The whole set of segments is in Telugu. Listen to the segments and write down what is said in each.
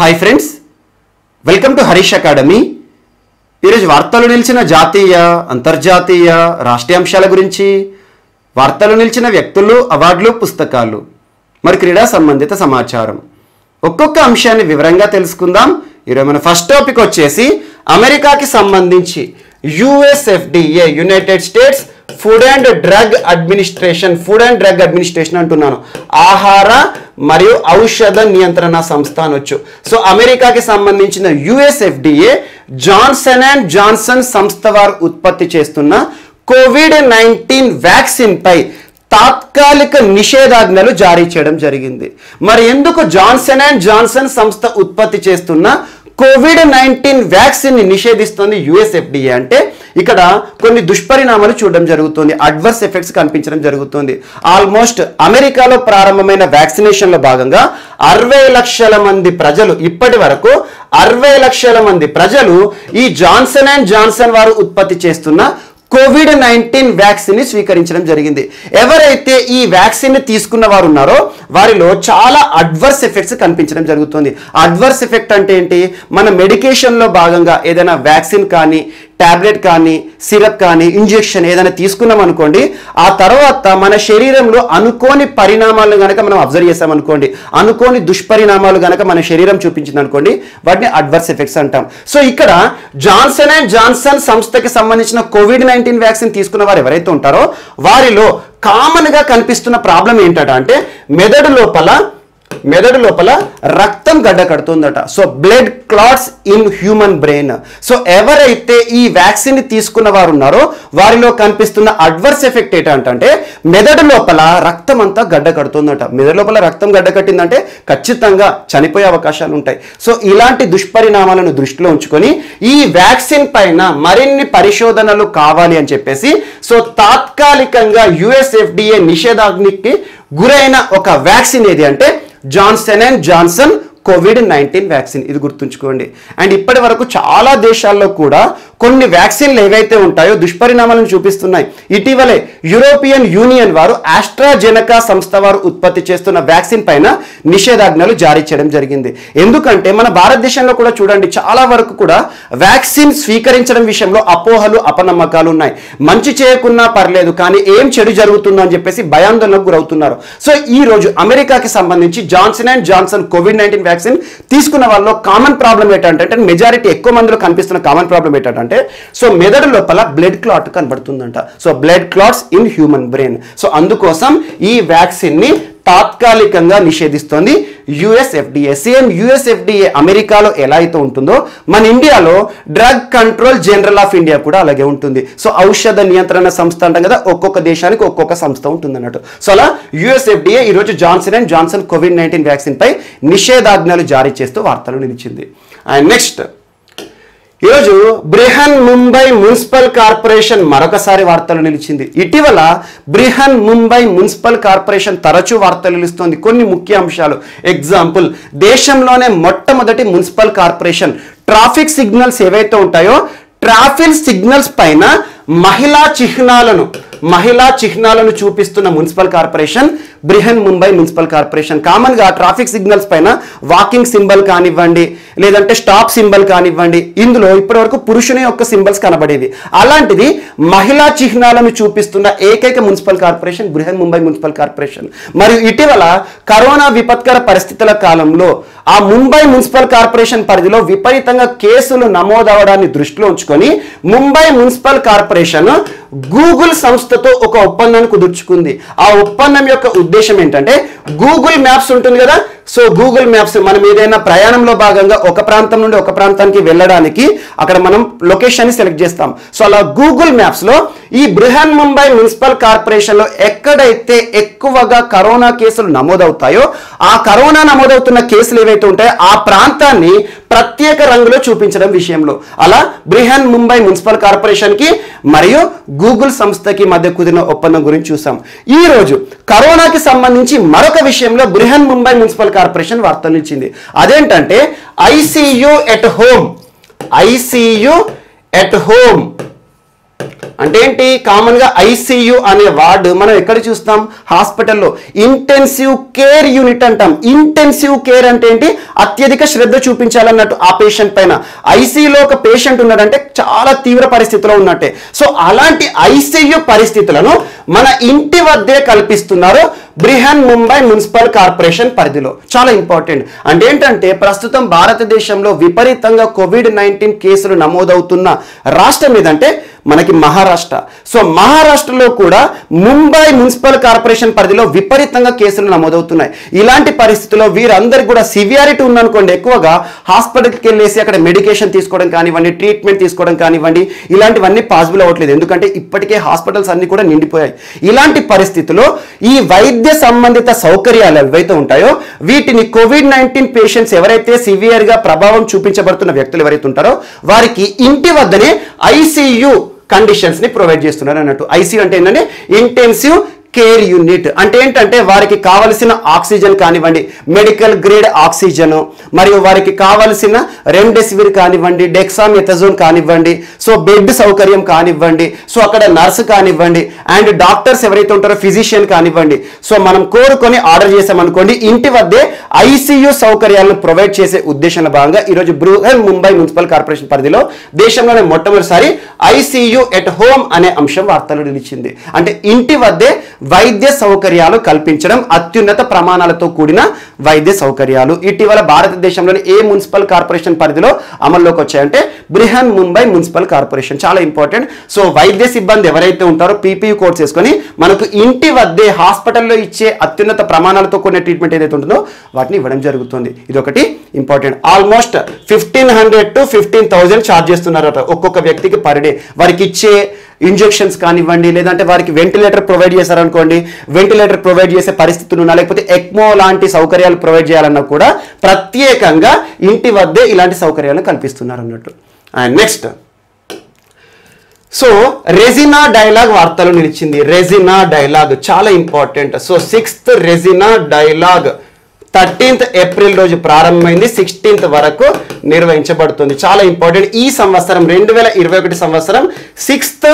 Hi friends, welcome to Harish academy. ఈరోజు వార్తలు నిలిచిన జాతీయ, అంతర్జాతీయ, రాష్ట్రీయ అంశాల గురించి, వార్తలు నిలిచిన వ్యక్తులు, అవార్డులు, పుస్తకాలు, మరి క్రీడా సంబంధిత సమాచారం ఒక్కొక్క అంశాన్ని వివరంగా తెలుసుకుందాం. ఈరోజు మన ఫస్ట్ టాపిక్ వచ్చేసి అమెరికాకి సంబంధించి USFDA, United states food and drug administration అంటున్నాను, ఆహార మరియు ఔషధ నియంత్రణ సంస్థ అనొచ్చు. సో అమెరికాకి సంబంధించిన యుఎస్ఎఫ్డిఏ జాన్సన్ అండ్ జాన్సన్ సంస్థ వారు ఉత్పత్తి చేస్తున్న కోవిడ్-19 వ్యాక్సిన్ పై తాత్కాలిక నిషేధాజ్ఞలు జారీ చేయడం జరిగింది. మరి ఎందుకు జాన్సన్ అండ్ జాన్సన్ సంస్థ ఉత్పత్తి చేస్తున్న కోవిడ్-19 వ్యాక్సిన్ ని నిషేధిస్తుంది యుఎస్ఎఫ్డిఏ అంటే ఇక్కడ కొన్ని దుష్పరిణామాలు చూడడం జరుగుతుంది, అడ్వర్స్ ఎఫెక్ట్స్ కనిపించడం జరుగుతుంది. ఆల్మోస్ట్ అమెరికాలో ప్రారంభమైన వ్యాక్సినేషన్ లో భాగంగా 60 లక్షల మంది ప్రజలు, ఇప్పటి వరకు 60 లక్షల మంది ప్రజలు ఈ జాన్సన్ అండ్ జాన్సన్ వారు ఉత్పత్తి చేస్తున్న కోవిడ్-19 వ్యాక్సిన్ ని స్వీకరించడం జరిగింది. ఎవరైతే ఈ వ్యాక్సిన్ ని తీసుకున్న వారు ఉన్నారో వారిలో చాలా అడ్వర్స్ ఎఫెక్ట్స్ కనిపించడం జరుగుతుంది. అడ్వర్స్ ఎఫెక్ట్ అంటే ఏంటి? మన మెడికేషన్ లో భాగంగా ఏదైనా వ్యాక్సిన్ కానీ, టాబ్లెట్ కానీ, సిరప్ కానీ, ఇంజెక్షన్ ఏదైనా తీసుకున్నాం అనుకోండి, ఆ తర్వాత మన శరీరంలో అనుకోని పరిణామాలను గనక మనం అబ్జర్వ్ చేసామనుకోండి, అనుకోని దుష్పరిణామాలు గనక మన శరీరం చూపించింది అనుకోండి, వాటిని అడ్వర్స్ ఎఫెక్ట్స్ అంటాం. సో ఇక్కడ జాన్సన్ అండ్ జాన్సన్ సంస్థకి సంబంధించిన కోవిడ్-19 వ్యాక్సిన్ తీసుకున్న వారు ఎవరైతే ఉంటారో వారిలో కామన్ గా కనిపిస్తున్న ప్రాబ్లం ఏంటంటే మెదడు లోపల రక్తం గడ్డ కడుతుందట. So blood clots in human brain. So ఎవరైతే ఈ వ్యాక్సిన్ తీసుకున్న వారు ఉన్నారో వారిలో కనిపిస్తున్న అడ్వర్స్ ఎఫెక్ట్ ఏంటంటే మెదడు లోపల రక్తం అంతా గడ్డ కడుతుందట. మెదడు లోపల రక్తం గడ్డ కట్టిందంటే ఖచ్చితంగా చనిపోయే అవకాశాలు ఉంటాయి. సో ఇలాంటి దుష్పరిణామాలను దృష్టిలో ఉంచుకొని ఈ వ్యాక్సిన్ పైన మరిన్ని పరిశోధనలు కావాలి అని చెప్పేసి సో తాత్కాలికంగా యుఎస్ఎఫ్డిఏ నిషేధాగ్నికి గురైన ఒక వ్యాక్సిన్ ఏది అంటే జాన్సన్ అండ్ జాన్సన్ కోవిడ్-19 వ్యాక్సిన్. ఇది గుర్తుంచుకోండి. అండ్ ఇప్పటి వరకు చాలా దేశాల్లో కూడా కొన్ని వ్యాక్సిన్లు ఏవైతే ఉంటాయో దుష్పరిణామాలను చూపిస్తున్నాయి. ఇటీవలే యూరోపియన్ యూనియన్ వారు ఆస్ట్రాజెనకా సంస్థ వారు ఉత్పత్తి చేస్తున్న వ్యాక్సిన్ పైన నిషేధాజ్ఞలు జారీ చేయడం జరిగింది. ఎందుకంటే మన భారతదేశంలో కూడా చూడండి, చాలా వరకు కూడా వ్యాక్సిన్ స్వీకరించడం విషయంలో అపోహలు, అపనమ్మకాలు ఉన్నాయి. మంచి చేయకున్నా పర్లేదు కానీ ఏం చెడు జరుగుతుందో అని చెప్పేసి భయాందోళనకు గురవుతున్నారు. సో ఈ రోజు అమెరికాకి సంబంధించి జాన్సన్ అండ్ జాన్సన్ కోవిడ్-19 వ్యాక్సిన్ తీసుకున్న వాళ్ళలో కామన్ ప్రాబ్లం ఏంటంటే, మెజారిటీ ఎక్కువ మందిలో కనిపిస్తున్న కామన్ ప్రాబ్లం ఏంటంటే సో మెదడు లోపల బ్లడ్ క్లాట్ కనబడుతుందంట. So blood clots in human brain. So అందుకోసం ఈ వ్యాక్సిన్ ని తాత్కాలికంగా నిషేధిస్తోంది యుఎస్ఎఫ్డిఏ. సేమ్ యుఎస్ఎఫ్డిఏ అమెరికాలో ఎలా అయితే ఉంటుందో మన ఇండియాలో drug control general of India కూడా అలాగే ఉంటుంది. సో ఔషధ నియంత్రణ సంస్థ అంటాం కదా, ఒక్కొక్క దేశానికి ఒక్కొక్క సంస్థ ఉంటుంది అన్నట్టు. సో అలా యుఎస్ఎఫ్డిఏ ఈరోజు జాన్సన్ అండ్ జాన్సన్ కోవిడ్-19 వ్యాక్సిన్ పై నిషేధాజ్ఞలు జారీ చేస్తూ వార్తలు నిలిచింది. అండ్ నెక్స్ట్ ఈరోజు బ్రిహన్ ముంబై మున్సిపల్ కార్పొరేషన్ మరొకసారి వార్తలు నిలిచింది. ఇటీవల బ్రిహన్ ముంబై మున్సిపల్ కార్పొరేషన్ తరచూ వార్తలు నిలుస్తోంది. కొన్ని ముఖ్య అంశాలు, ఎగ్జాంపుల్, దేశంలోనే మొట్టమొదటి మున్సిపల్ కార్పొరేషన్ ట్రాఫిక్ సిగ్నల్స్ ఏవైతే ఉంటాయో ట్రాఫిక్ సిగ్నల్స్ పైన మహిళా చిహ్నాలను చూపిస్తున్న municipal corporation Brihan Mumbai municipal corporation. Common గా ట్రాఫిక్ సిగ్నల్స్ పైన వాకింగ్ సింబల్ కానివ్వండి, లేదంటే స్టాప్ సింబల్ కానివ్వండి, ఇందులో ఇప్పటి వరకు పురుషుని యొక్క సింబల్స్ కనబడేవి. అలాంటిది మహిళా చిహ్నాలను చూపిస్తున్న ఏకైక municipal corporation Brihan Mumbai municipal corporation. మరియు ఇటీవల కరోనా విపత్కర పరిస్థితుల కాలంలో ఆ ముంబై మున్సిపల్ కార్పొరేషన్ పరిధిలో విపరీతంగా కేసులు నమోదవడాన్ని దృష్టిలో ఉంచుకొని ముంబై మున్సిపల్ కార్పొరేషన్ గూగుల్ సంస్థతో ఒక ఒప్పందాన్ని కుదుర్చుకుంది. ఆ ఒప్పందం యొక్క ఉద్దేశం ఏంటంటే గూగుల్ మ్యాప్స్ ఉంటుంది కదా, సో గూగుల్ మ్యాప్స్ మనం ఏదైనా ప్రయాణంలో భాగంగా ఒక ప్రాంతం నుండి ఒక ప్రాంతానికి వెళ్ళడానికి అక్కడ మనం లొకేషన్ ని సెలెక్ట్ చేస్తాం. సో అలా గూగుల్ మ్యాప్స్ లో ఈ బ్రిహన్ ముంబై మున్సిపల్ కార్పొరేషన్ లో ఎక్కడైతే ఎక్కువగా కరోనా కేసులు నమోదవుతాయో ఆ కరోనా నమోదవుతున్న కేసులు ఏవైతే ఉంటాయో ఆ ప్రాంతాన్ని ప్రత్యేక రంగులో చూపించడం విషయంలో అలా బ్రిహన్ ముంబై మున్సిపల్ కార్పొరేషన్ కి మరియు గూగుల్ సంస్థకి మధ్య కుదిరిన ఒప్పందం గురించి చూసాం. ఈ రోజు కరోనాకి సంబంధించి మరొక విషయంలో బ్రిహన్ ముంబై మున్సిపల్ కార్పొరేషన్ వార్తలు ఇచ్చింది. అదేంటంటే ఐసీయూ ఎట్ హోమ్ అంటే ఏంటి, కామన్ గా ఐసీయూ అనే వార్డు మనం ఎక్కడ చూస్తాం, హాస్పిటల్లో. ఇంటెన్సివ్ కేర్ యూనిట్ అంటాం. ఇంటెన్సివ్ కేర్ అంటే ఏంటి, అత్యధిక శ్రద్ధ చూపించాలన్నట్టు ఆ పేషెంట్ పైన. ఐసీయూలో ఒక పేషెంట్ ఉన్నాడంటే చాలా తీవ్ర పరిస్థితిలో ఉన్నట్టే. సో అలాంటి ఐసీయూ పరిస్థితులను మన ఇంటి వద్దే కల్పిస్తున్నారు బ్రిహన్ ముంబై మున్సిపల్ కార్పొరేషన్ పరిధిలో. చాలా ఇంపార్టెంట్. అంటే ఏంటంటే ప్రస్తుతం భారతదేశంలో విపరీతంగా కోవిడ్-19 కేసులు నమోదవుతున్న రాష్ట్రం ఏదంటే మనకి మహారాష్ట్ర. సో మహారాష్ట్రలో కూడా ముంబై మున్సిపల్ కార్పొరేషన్ పరిధిలో విపరీతంగా కేసులు నమోదవుతున్నాయి. ఇలాంటి పరిస్థితుల్లో వీరందరికీ కూడా సివియారిటీ ఉందనుకోండి, ఎక్కువగా హాస్పిటల్కి వెళ్ళేసి అక్కడ మెడికేషన్ తీసుకోవడం కానివ్వండి, ట్రీట్మెంట్ తీసుకోవడం కానివ్వండి, ఇలాంటివన్నీ పాసిబుల్ అవ్వట్లేదు. ఎందుకంటే ఇప్పటికే హాస్పిటల్స్ అన్ని కూడా నిండిపోయాయి. ఇలాంటి పరిస్థితుల్లో ఈ వైద్య సంబంధిత సౌకర్యాలు ఏవైతే ఉంటాయో వీటిని కోవిడ్-19 పేషెంట్స్ ఎవరైతే సివియర్ గా ప్రభావం చూపించబడుతున్న వ్యక్తులు ఎవరైతే ఉంటారో వారికి ఇంటి వద్దనే ఐసీయూ కండిషన్స్ ని ప్రొవైడ్ చేస్తున్నారు అన్నట్టు. ఐసీయూ అంటే ఏంటంటే ఇంటెన్సివ్ కేర్ యూనిట్. అంటే ఏంటంటే వారికి కావలసిన ఆక్సిజన్ కానివ్వండి, మెడికల్ గ్రేడ్ ఆక్సిజన్, మరియు వారికి కావలసిన రెమ్డెసివిర్ కానివ్వండి, డెక్సామెథజోన్ కానివ్వండి, సో బెడ్ సౌకర్యం కానివ్వండి, సో అక్కడ నర్సు కానివ్వండి, అండ్ డాక్టర్స్ ఎవరైతే ఉంటారో ఫిజిషియన్ కానివ్వండి. సో మనం కోరుకొని ఆర్డర్ చేసామనుకోండి, ఇంటి వద్దే ఐసీయూ సౌకర్యాలను ప్రొవైడ్ చేసే ఉద్దేశంలో భాగంగా ఈరోజు బృహన్ ముంబై మున్సిపల్ కార్పొరేషన్ పరిధిలో దేశంలోనే మొట్టమొదటిసారి ఐసీయూ ఎట్ హోమ్ అనే అంశం వార్తలు నిలిచింది. అంటే ఇంటి వద్దే వైద్య సౌకర్యాలు కల్పించడం, అత్యున్నత ప్రమాణాలతో కూడిన వైద్య సౌకర్యాలు. ఇటీవల భారతదేశంలోని ఏ మున్సిపల్ కార్పొరేషన్ పరిధిలో అమల్లోకి వచ్చాయంటే బ్రిహన్ ముంబై మున్సిపల్ కార్పొరేషన్. చాలా ఇంపార్టెంట్. సో వైద్య సిబ్బంది ఎవరైతే ఉంటారో పీపీయూ కోడ్స్ వేసుకొని మనకు ఇంటి వద్దే హాస్పిటల్లో ఇచ్చే అత్యున్నత ప్రమాణాలతో కూడిన ట్రీట్మెంట్ ఏదైతే ఉంటుందో వాటిని ఇవ్వడం జరుగుతుంది. ఇది ఒకటి ఇంపార్టెంట్. ఆల్మోస్ట్ 1500 to 15,000 ఛార్జ్ చేస్తున్నారట ఒక్కొక్క వ్యక్తికి పర్ డే. వారికి ఇచ్చే ఇంజెక్షన్స్ కానివ్వండి, లేదంటే వారికి వెంటిలేటర్ ప్రొవైడ్ చేశారనుకోండి, వెంటిలేటర్ ప్రొవైడ్ చేసే పరిస్థితులు ఉన్నా, లేకపోతే ఎక్మో లాంటి సౌకర్యాలు ప్రొవైడ్ చేయాలన్నా కూడా ప్రత్యేకంగా ఇంటి వద్దే ఇలాంటి సౌకర్యాలను కల్పిస్తున్నారు అన్నట్టు. And next, so Regina dialogue వార్తలు నిలిచింది. రెజినా డైలాగ్ చాలా important. So 6th Regina dialogue 13th April రోజు ప్రారంభమైంది, 16th వరకు నిర్వహించబడుతుంది. చాలా ఇంపార్టెంట్. ఈ సంవత్సరం 2021 సంవత్సరం 6th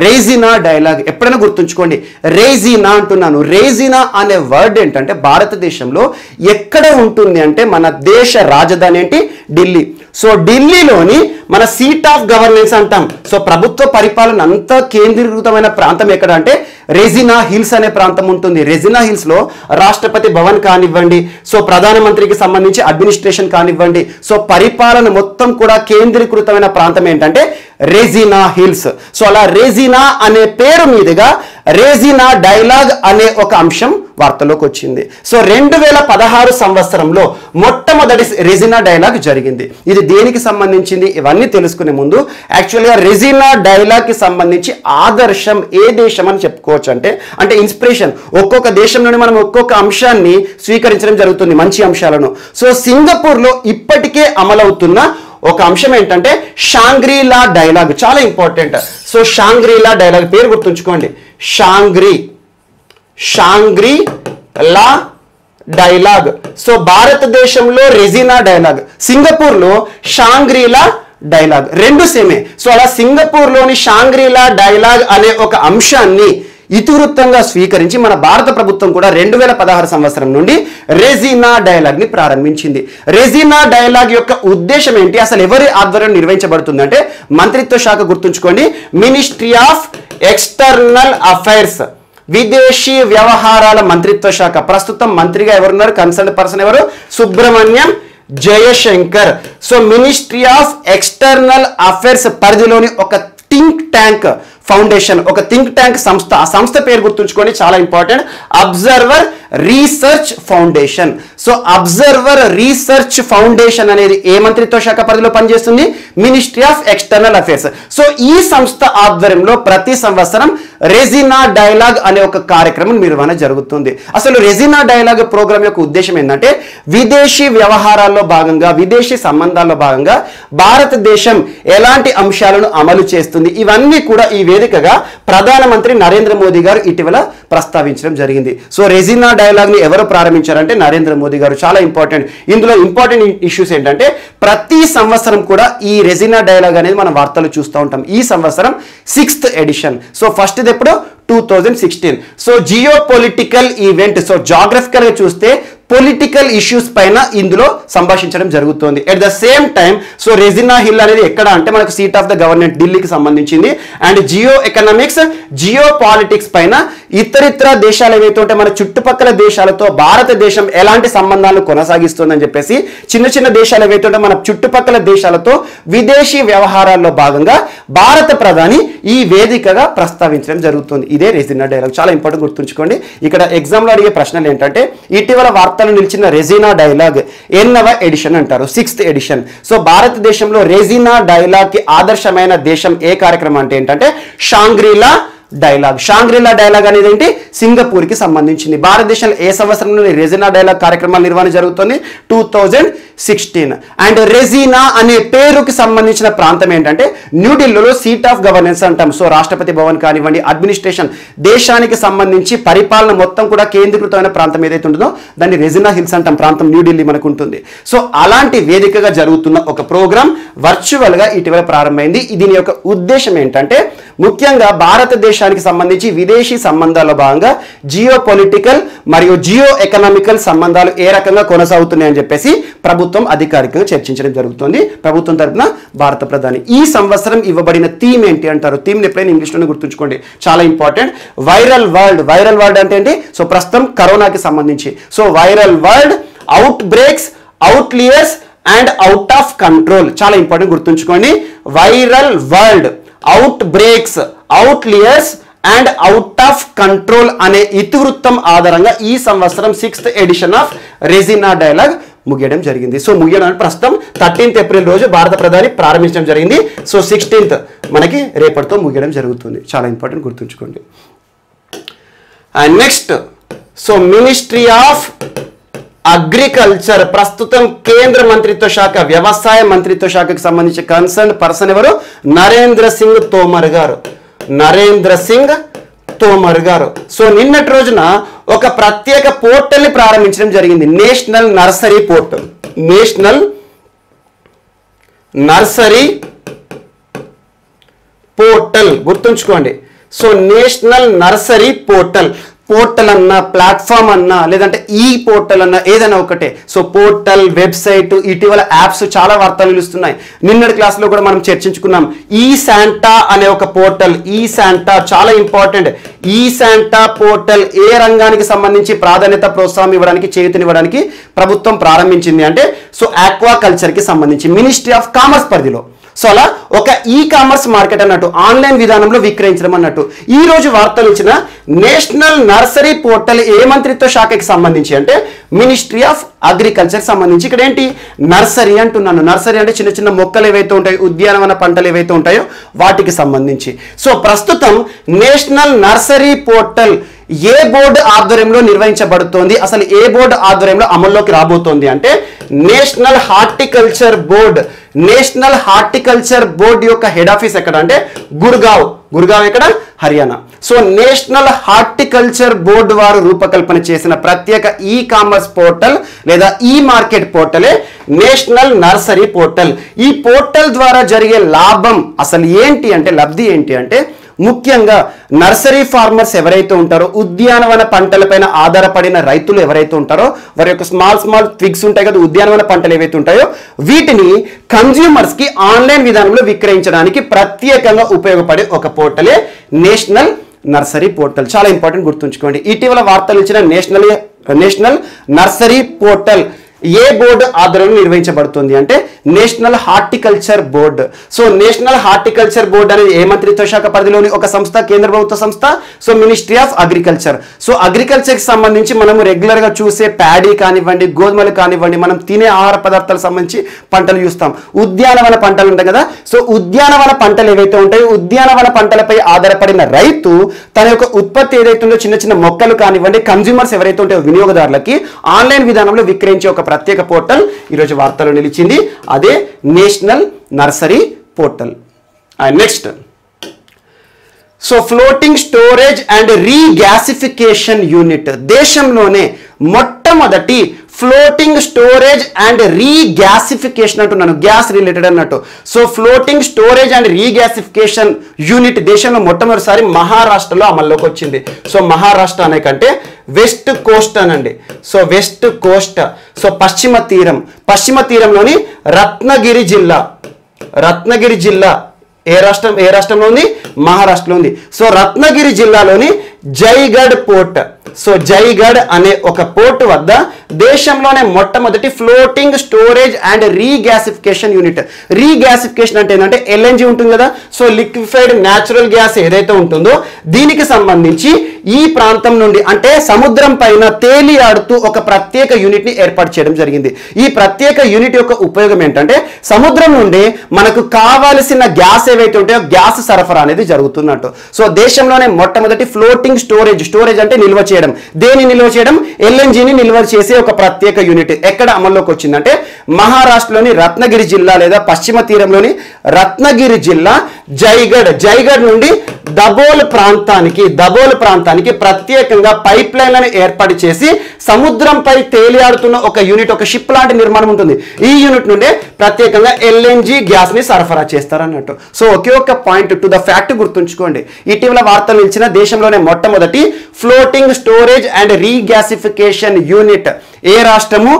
రెజినా డైలాగ్. ఎప్పుడైనా గుర్తుంచుకోండి, రెజినా అంటున్నాను. రెజినా అనే వర్డ్ ఏంటంటే భారతదేశంలో ఎక్కడ ఉంటుంది అంటే మన దేశ రాజధాని ఏంటి, ఢిల్లీ. సో ఢిల్లీలోని మన సీట్ ఆఫ్ గవర్నెన్స్ అంటాం. సో ప్రభుత్వ పరిపాలన అంతా కేంద్రీకృతమైన ప్రాంతం ఎక్కడ అంటే రెజినా హిల్స్ అనే ప్రాంతం ఉంటుంది. రెజినా హిల్స్ లో రాష్ట్రపతి భవన్ కానివ్వండి, సో ప్రధానమంత్రికి సంబంధించి అడ్మినిస్ట్రేషన్ కానివ్వండి, సో పరిపాలన మొత్తం కూడా కేంద్రీకృతమైన ప్రాంతం ఏంటంటే రెజినా హిల్స్. సో అలా రెజినా అనే పేరు మీదుగా రెజినా డైలాగ్ అనే ఒక అంశం వార్తలోకి వచ్చింది. సో 2016 సంవత్సరంలో మొట్టమొదటి రెజినా డైలాగ్ జరిగింది. ఇది దేనికి సంబంధించింది ఇవన్నీ తెలుసుకునే ముందు యాక్చువల్గా రెజినా డైలాగ్ కి సంబంధించి ఆదర్శం ఏ దేశం అని చెప్పుకోవచ్చు అంటే ఇన్స్పిరేషన్. ఒక్కొక్క దేశంలోనే మనం ఒక్కొక్క అంశాన్ని స్వీకరించడం జరుగుతుంది, మంచి అంశాలను. సో సింగపూర్ లో ఇప్పటికే అమలవుతున్న ఒక అంశం ఏంటంటే షాంగ్రీలా డైలాగ్. చాలా ఇంపార్టెంట్. సో షాంగ్రీలా డైలాగ్ పేరు గుర్తుంచుకోండి, షాంగ్రీలా డైలాగ్. సో భారతదేశంలో రెజినా డైలాగ్, సింగపూర్ లో షాంగ్రీలా డైలాగ్, రెండు సేమే. సో అలా సింగపూర్ లోని షాంగ్రీలా డైలాగ్ అనే ఒక అంశాన్ని ఇతివృత్తంగా స్వీకరించి మన భారత ప్రభుత్వం కూడా 2016 సంవత్సరం నుండి రెజినా డైలాగ్ ని ప్రారంభించింది. రెజినా డైలాగ్ యొక్క ఉద్దేశం ఏంటి, అసలు ఎవరి ఆధ్వర్యం నిర్వహించబడుతుంది అంటే మంత్రిత్వ శాఖ గుర్తుంచుకోండి, మినిస్ట్రీ ఆఫ్ ఎక్స్టర్నల్ అఫైర్స్, విదేశీ వ్యవహారాల మంత్రిత్వ శాఖ. ప్రస్తుతం మంత్రిగా ఎవరున్నారు, కన్సర్న్ పర్సన్ ఎవరు, Subrahmanyam Jaishankar. So ministry of external affairs పరిధిలోని ఒక థింక్ ట్యాంక్ ఫౌండేషన్, ఒక థింక్ ట్యాంక్ సంస్థ. ఆ సంస్థ పేరు గుర్తుంచుకొని చాలా important, observer research foundation. So observer research foundation అనేది ఏ మంత్రిత్వ శాఖ పరిధిలో పనిచేస్తుంది, ministry of external affairs. So ఈ సంస్థ ఆధ్వర్యంలో ప్రతి సంవత్సరం రెజినా డైలాగ్ అనే ఒక కార్యక్రమం నిర్వహణ జరుగుతుంది. అసలు రెజినా డైలాగ్ ప్రోగ్రామ్ యొక్క ఉద్దేశం ఏంటంటే విదేశీ వ్యవహారాల్లో భాగంగా, విదేశీ సంబంధాల్లో భాగంగా భారతదేశం ఎలాంటి అంశాలను అమలు చేస్తుంది, ఇవన్నీ కూడా ఈ వేదికగా ప్రధానమంత్రి నరేంద్ర మోదీ గారు ఇటీవల ప్రస్తావించడం జరిగింది. సో రెజినా డైలాగ్ని ఎవరు ప్రారంభించారంటే నరేంద్ర మోదీ గారు. చాలా ఇంపార్టెంట్. ఇందులో ఇంపార్టెంట్ ఇష్యూస్ ఏంటంటే ప్రతి సంవత్సరం కూడా ఈ రెజినా డైలాగ్ అనేది మనం వార్తలు చూస్తూ ఉంటాం. ఈ సంవత్సరం 6th ఎడిషన్. సో ఫస్ట్ ఇది ఎప్పుడు 2016. So geo political event. So geographical గా చూస్తే పొలిటికల్ ఇష్యూస్ పైన ఇందులో సంభాషించడం జరుగుతుంది. At the same time so Regina hill అనేది ఎక్కడ అంటే మనకు సీట్ ఆఫ్ ద గవర్నమెంట్ ఢిల్లీకి సంబంధించింది. And geo economics, geo politics పైన ఇతరితర దేశాలు ఏవైతే ఉంటే మన చుట్టుపక్కల దేశాలతో భారతదేశం ఎలాంటి సంబంధాలను కొనసాగిస్తుందని చెప్పేసి చిన్న చిన్న దేశాలు ఏవైతే ఉంటే మన చుట్టుపక్కల దేశాలతో విదేశీ వ్యవహారాల్లో భాగంగా భారత ప్రధాని ఈ వేదికగా ప్రస్తావించడం జరుగుతుంది. ఇదే రెజినా డైలాగ్. చాలా ఇంపార్టెంట్, గుర్తుంచుకోండి. ఇక్కడ ఎగ్జామ్లో అడిగే ప్రశ్నలు ఏంటంటే ఇటీవల వార్తలు నిలిచిన రెజినా డైలాగ్ ఎన్నవ ఎడిషన్ అంటారు? 6th edition. సో భారతదేశంలో రెజినా డైలాగ్ కి ఆదర్శమైన దేశం ఏ కార్యక్రమం అంటే ఏంటంటే షాంగ్రీలా డైలాగ్. షాంగ్రీలా డైలాగ్ అనేది ఏంటి? సింగపూర్ కి సంబంధించింది. భారతదేశంలో ఏ సంవత్సరంలో రెజినా డైలాగ్ కార్యక్రమాల నిర్వహణ జరుగుతుంది? 2016. అండ్ రెజినా అనే పేరుకి సంబంధించిన ప్రాంతం ఏంటంటే న్యూఢిల్లీలో సీట్ ఆఫ్ గవర్నెన్స్ అంటాం. సో రాష్ట్రపతి భవన్ కానివ్వండి, అడ్మినిస్ట్రేషన్, దేశానికి సంబంధించి పరిపాలన మొత్తం కూడా కేంద్రీకృతమైన ప్రాంతం ఏదైతే ఉంటుందో దాన్ని రెజినా హిల్స్ అంటాం. ప్రాంతం న్యూఢిల్లీ మనకు ఉంటుంది. సో అలాంటి వేదికగా జరుగుతున్న ఒక ప్రోగ్రామ్ వర్చువల్ గా ఇటీవల ప్రారంభమైంది. దీని యొక్క ఉద్దేశం ఏంటంటే ముఖ్యంగా భారతదేశానికి సంబంధించి విదేశీ సంబంధాల్లో భాగంగా జియో పొలిటికల్ మరియు జియో ఎకనామికల్ సంబంధాలు ఏ రకంగా కొనసాగుతున్నాయని చెప్పేసి ప్రభుత్వం అధికారికంగా చర్చించడం జరుగుతుంది. ప్రభుత్వం తరపున భారత ప్రధాని. ఈ సంవత్సరం ఇవ్వబడిన థీమ్ ఏంటి అంటారు? థీమ్ ఎప్పుడైనా ఇంగ్లీష్లోనే గుర్తుంచుకోండి, చాలా important. Viral world. Viral world అంటే ఏంటి? సో ప్రస్తుతం కరోనాకి సంబంధించి. So viral world, outbreaks, outliers and out of control. చాలా ఇంపార్టెంట్, గుర్తుంచుకోండి. Viral world, outbreaks, outliers and out of control అనే ఇతివృత్తం ఆధారంగా ఈ సంవత్సరం 6th edition of Raisina dialogue ముగియడం జరిగింది. సో ముగియడం ప్రస్తుతం 13th ఏప్రిల్ రోజు భారత ప్రధాని ప్రారంభించడం జరిగింది. సో 16th మనకి రేపటితో ముగియడం జరుగుతుంది. చాలా ఇంపార్టెంట్, గుర్తుంచుకోండి. And next so ministry of agriculture ప్రస్తుతం కేంద్ర మంత్రిత్వ శాఖ, వ్యవసాయ మంత్రిత్వ శాఖకు సంబంధించి కన్సర్న్ పర్సన్ ఎవరు? నరేంద్ర సింగ్ తోమర్ గారు. నరేంద్ర సింగ్ తోమర్ గారు. సో నిన్నటి రోజున ఒక ప్రత్యేక పోర్టల్ ని ప్రారంభించడం జరిగింది. National nursery portal. National nursery portal గుర్తుంచుకోండి. So national nursery portal. Portal అన్నా, ప్లాట్ఫామ్ అన్నా, లేదంటే ఈ పోర్టల్ అన్నా ఏదైనా ఒకటే. సో పోర్టల్, వెబ్సైట్, ఇటీవల యాప్స్ చాలా వార్తలు నిలుస్తున్నాయి. నిన్నటి క్లాస్లో కూడా మనం చర్చించుకున్నాం. ఈ శాంటా అనే ఒక పోర్టల్. ఈ శాంటా చాలా ఇంపార్టెంట్. ఈ శాంటా పోర్టల్ ఏ రంగానికి సంబంధించి ప్రాధాన్యత, ప్రోత్సాహం ఇవ్వడానికి, చేయూతనివ్వడానికి ప్రభుత్వం ప్రారంభించింది అంటే సో ఆక్వాకల్చర్ కి సంబంధించి మినిస్ట్రీ ఆఫ్ కామర్స్ పరిధిలో. సో అలా ఒక ఈ కామర్స్ మార్కెట్ అన్నట్టు, ఆన్లైన్ విధానంలో విక్రయించడం అన్నట్టు. ఈ రోజు వార్తలు ఇచ్చిన నేషనల్ నర్సరీ పోర్టల్ ఏ మంత్రిత్వ శాఖకి సంబంధించి అంటే మినిస్ట్రీ ఆఫ్ అగ్రికల్చర్ సంబంధించి. ఇక్కడ ఏంటి? నర్సరీ అంటున్నాను. నర్సరీ అంటే చిన్న చిన్న మొక్కలు ఏవైతే ఉంటాయో, ఉద్యానవన పంటలు ఏవైతే ఉంటాయో వాటికి సంబంధించి. సో ప్రస్తుతం నేషనల్ నర్సరీ పోర్టల్ ఏ బోర్డు ఆధ్వర్యంలో నిర్వహించబడుతోంది? అసలు ఏ బోర్డు ఆధ్వర్యంలో అమల్లోకి రాబోతోంది అంటే national horticulture board. National horticulture board యొక్క హెడ్ ఆఫీస్ ఎక్కడ అంటే గుర్గావ్. గుర్గావ్ ఎక్కడ? Haryana. So national horticulture board వారు రూపకల్పన చేసిన ప్రత్యేక ఈ కామర్స్ పోర్టల్ లేదా ఈ మార్కెట్ పోర్టలే నేషనల్ నర్సరీ పోర్టల్. ఈ పోర్టల్ ద్వారా జరిగే లాభం అసలు ఏంటి అంటే, లబ్ధి ఏంటి అంటే ముఖ్యంగా నర్సరీ ఫార్మర్స్ ఎవరైతే ఉంటారో, ఉద్యానవన పంటలపైన ఆధారపడిన రైతులు ఎవరైతే ఉంటారో వారి యొక్క స్మాల్ ట్విగ్స్ ఉంటాయి కదా, ఉద్యానవన పంటలు ఏవైతే ఉంటాయో వీటిని కన్స్యూమర్స్ కి ఆన్లైన్ విధానంలో విక్రయించడానికి ప్రత్యేకంగా ఉపయోగపడే ఒక పోర్టలే నేషనల్ నర్సరీ పోర్టల్. చాలా ఇంపార్టెంట్, గుర్తుంచుకోండి. ఇటీవల వార్తలు ఇచ్చిన నేషనల్ నర్సరీ పోర్టల్ ఏ బోర్డు ఆధ్వర్యంలో నిర్వహించబడుతుంది అంటే national horticulture board. So national horticulture board అనేది ఏ మంత్రిత్వ శాఖ పరిధిలోని ఒక సంస్థ, కేంద్ర ప్రభుత్వ సంస్థ. So ministry of agriculture. So agriculture కి సంబంధించి మనము రెగ్యులర్ గా చూసే ప్యాడీ కానివ్వండి, గోధుమలు కానివ్వండి, మనం తినే ఆహార పదార్థాలకు సంబంధించి పంటలు చూస్తాం. ఉద్యానవన పంటలు ఉంటాయి కదా. సో ఉద్యానవన పంటలు ఏవైతే ఉంటాయో, ఉద్యానవన పంటలపై ఆధారపడిన రైతు తన యొక్క ఉత్పత్తి ఏదైతే ఉందో, చిన్న చిన్న మొక్కలు కానివ్వండి, కన్స్యూమర్స్ ఎవరైతే ఉంటాయో వినియోగదారులకి ఆన్లైన్ విధానంలో విక్రయించే ఒక ప్రత్యేక పోర్టల్ ఈరోజు వార్తలు నిలిచింది. అదే national nursery portal. And next so floating storage and regasification unit, దేశంలోనే మొట్టమొదటి ఫ్లోటింగ్ స్టోరేజ్ అండ్ రీగ్యాసిఫికేషన్ అంటున్నాను, గ్యాస్ రిలేటెడ్ అన్నట్టు. So floating storage and regasification unit దేశంలో మొట్టమొదటిసారి మహారాష్ట్రలో అమల్లోకి వచ్చింది. సో మహారాష్ట్ర అనే కంటే వెస్ట్ కోస్ట్ అనండి. సో వెస్ట్ కోస్ట్, సో పశ్చిమ తీరం, పశ్చిమ తీరంలోని రత్నగిరి జిల్లా ఏ రాష్ట్రంలో ఉంది? మహారాష్ట్రలో ఉంది. సో రత్నగిరి జిల్లాలోని జైగఢ్ పోర్ట్, సో జైగఢ్ అనే ఒక పోర్ట్ వద్ద దేశంలోనే మొట్టమొదటి floating storage and regasification unit. Regasification అంటే ఏంటంటే ఎల్ఎన్జి ఉంటుంది కదా, సో లిక్విఫైడ్ న్యాచురల్ గ్యాస్ ఏదైతే ఉంటుందో దీనికి సంబంధించి ఈ ప్రాంతం నుండి అంటే సముద్రం పైన తేలియాడుతూ ఒక ప్రత్యేక యూనిట్ ని ఏర్పాటు చేయడం జరిగింది. ఈ ప్రత్యేక యూనిట్ యొక్క ఉపయోగం ఏంటంటే సముద్రం నుండి మనకు కావాల్సిన గ్యాస్ ఏవైతే ఉంటాయో గ్యాస్ సరఫరా అనేది జరుగుతున్నట్టు. సో దేశంలోనే మొట్టమొదటి ఫ్లోటింగ్ స్టోరేజ్ అంటే నిల్వ చేయడం, దేని నిల్వ చేయడం? ఎల్ఎన్జిని నిల్వ చేసే ఒక ప్రత్యేక యూనిట్ ఎక్కడ అమల్లోకి వచ్చిందంటే మహారాష్ట్రలోని రత్నగిరి జిల్లా లేదా పశ్చిమ తీరంలోని రత్నగిరి జిల్లా జైగఢ్ నుండి దబోల్ ప్రాంతానికి ప్రత్యేకంగా పైప్ లైన్లను ఏర్పాటు చేసి సముద్రంపై తేలియాడుతున్న ఒక యూనిట్, ఒక షిప్ లాంటి నిర్మాణం ఉంటుంది. ఈ యూనిట్ నుండే ప్రత్యేకంగా ఎల్ఎన్జి గ్యాస్ ని సరఫరా చేస్తారన్నట్టు. సో ఒకే ఒక్క పాయింట్ టు ద ఫ్యాక్ట్ గుర్తుంచుకోండి. ఇటీవల వార్తలు నిలిచిన దేశంలోనే మొట్టమొదటి floating storage and regasification unit ఏ రాష్ట్రము,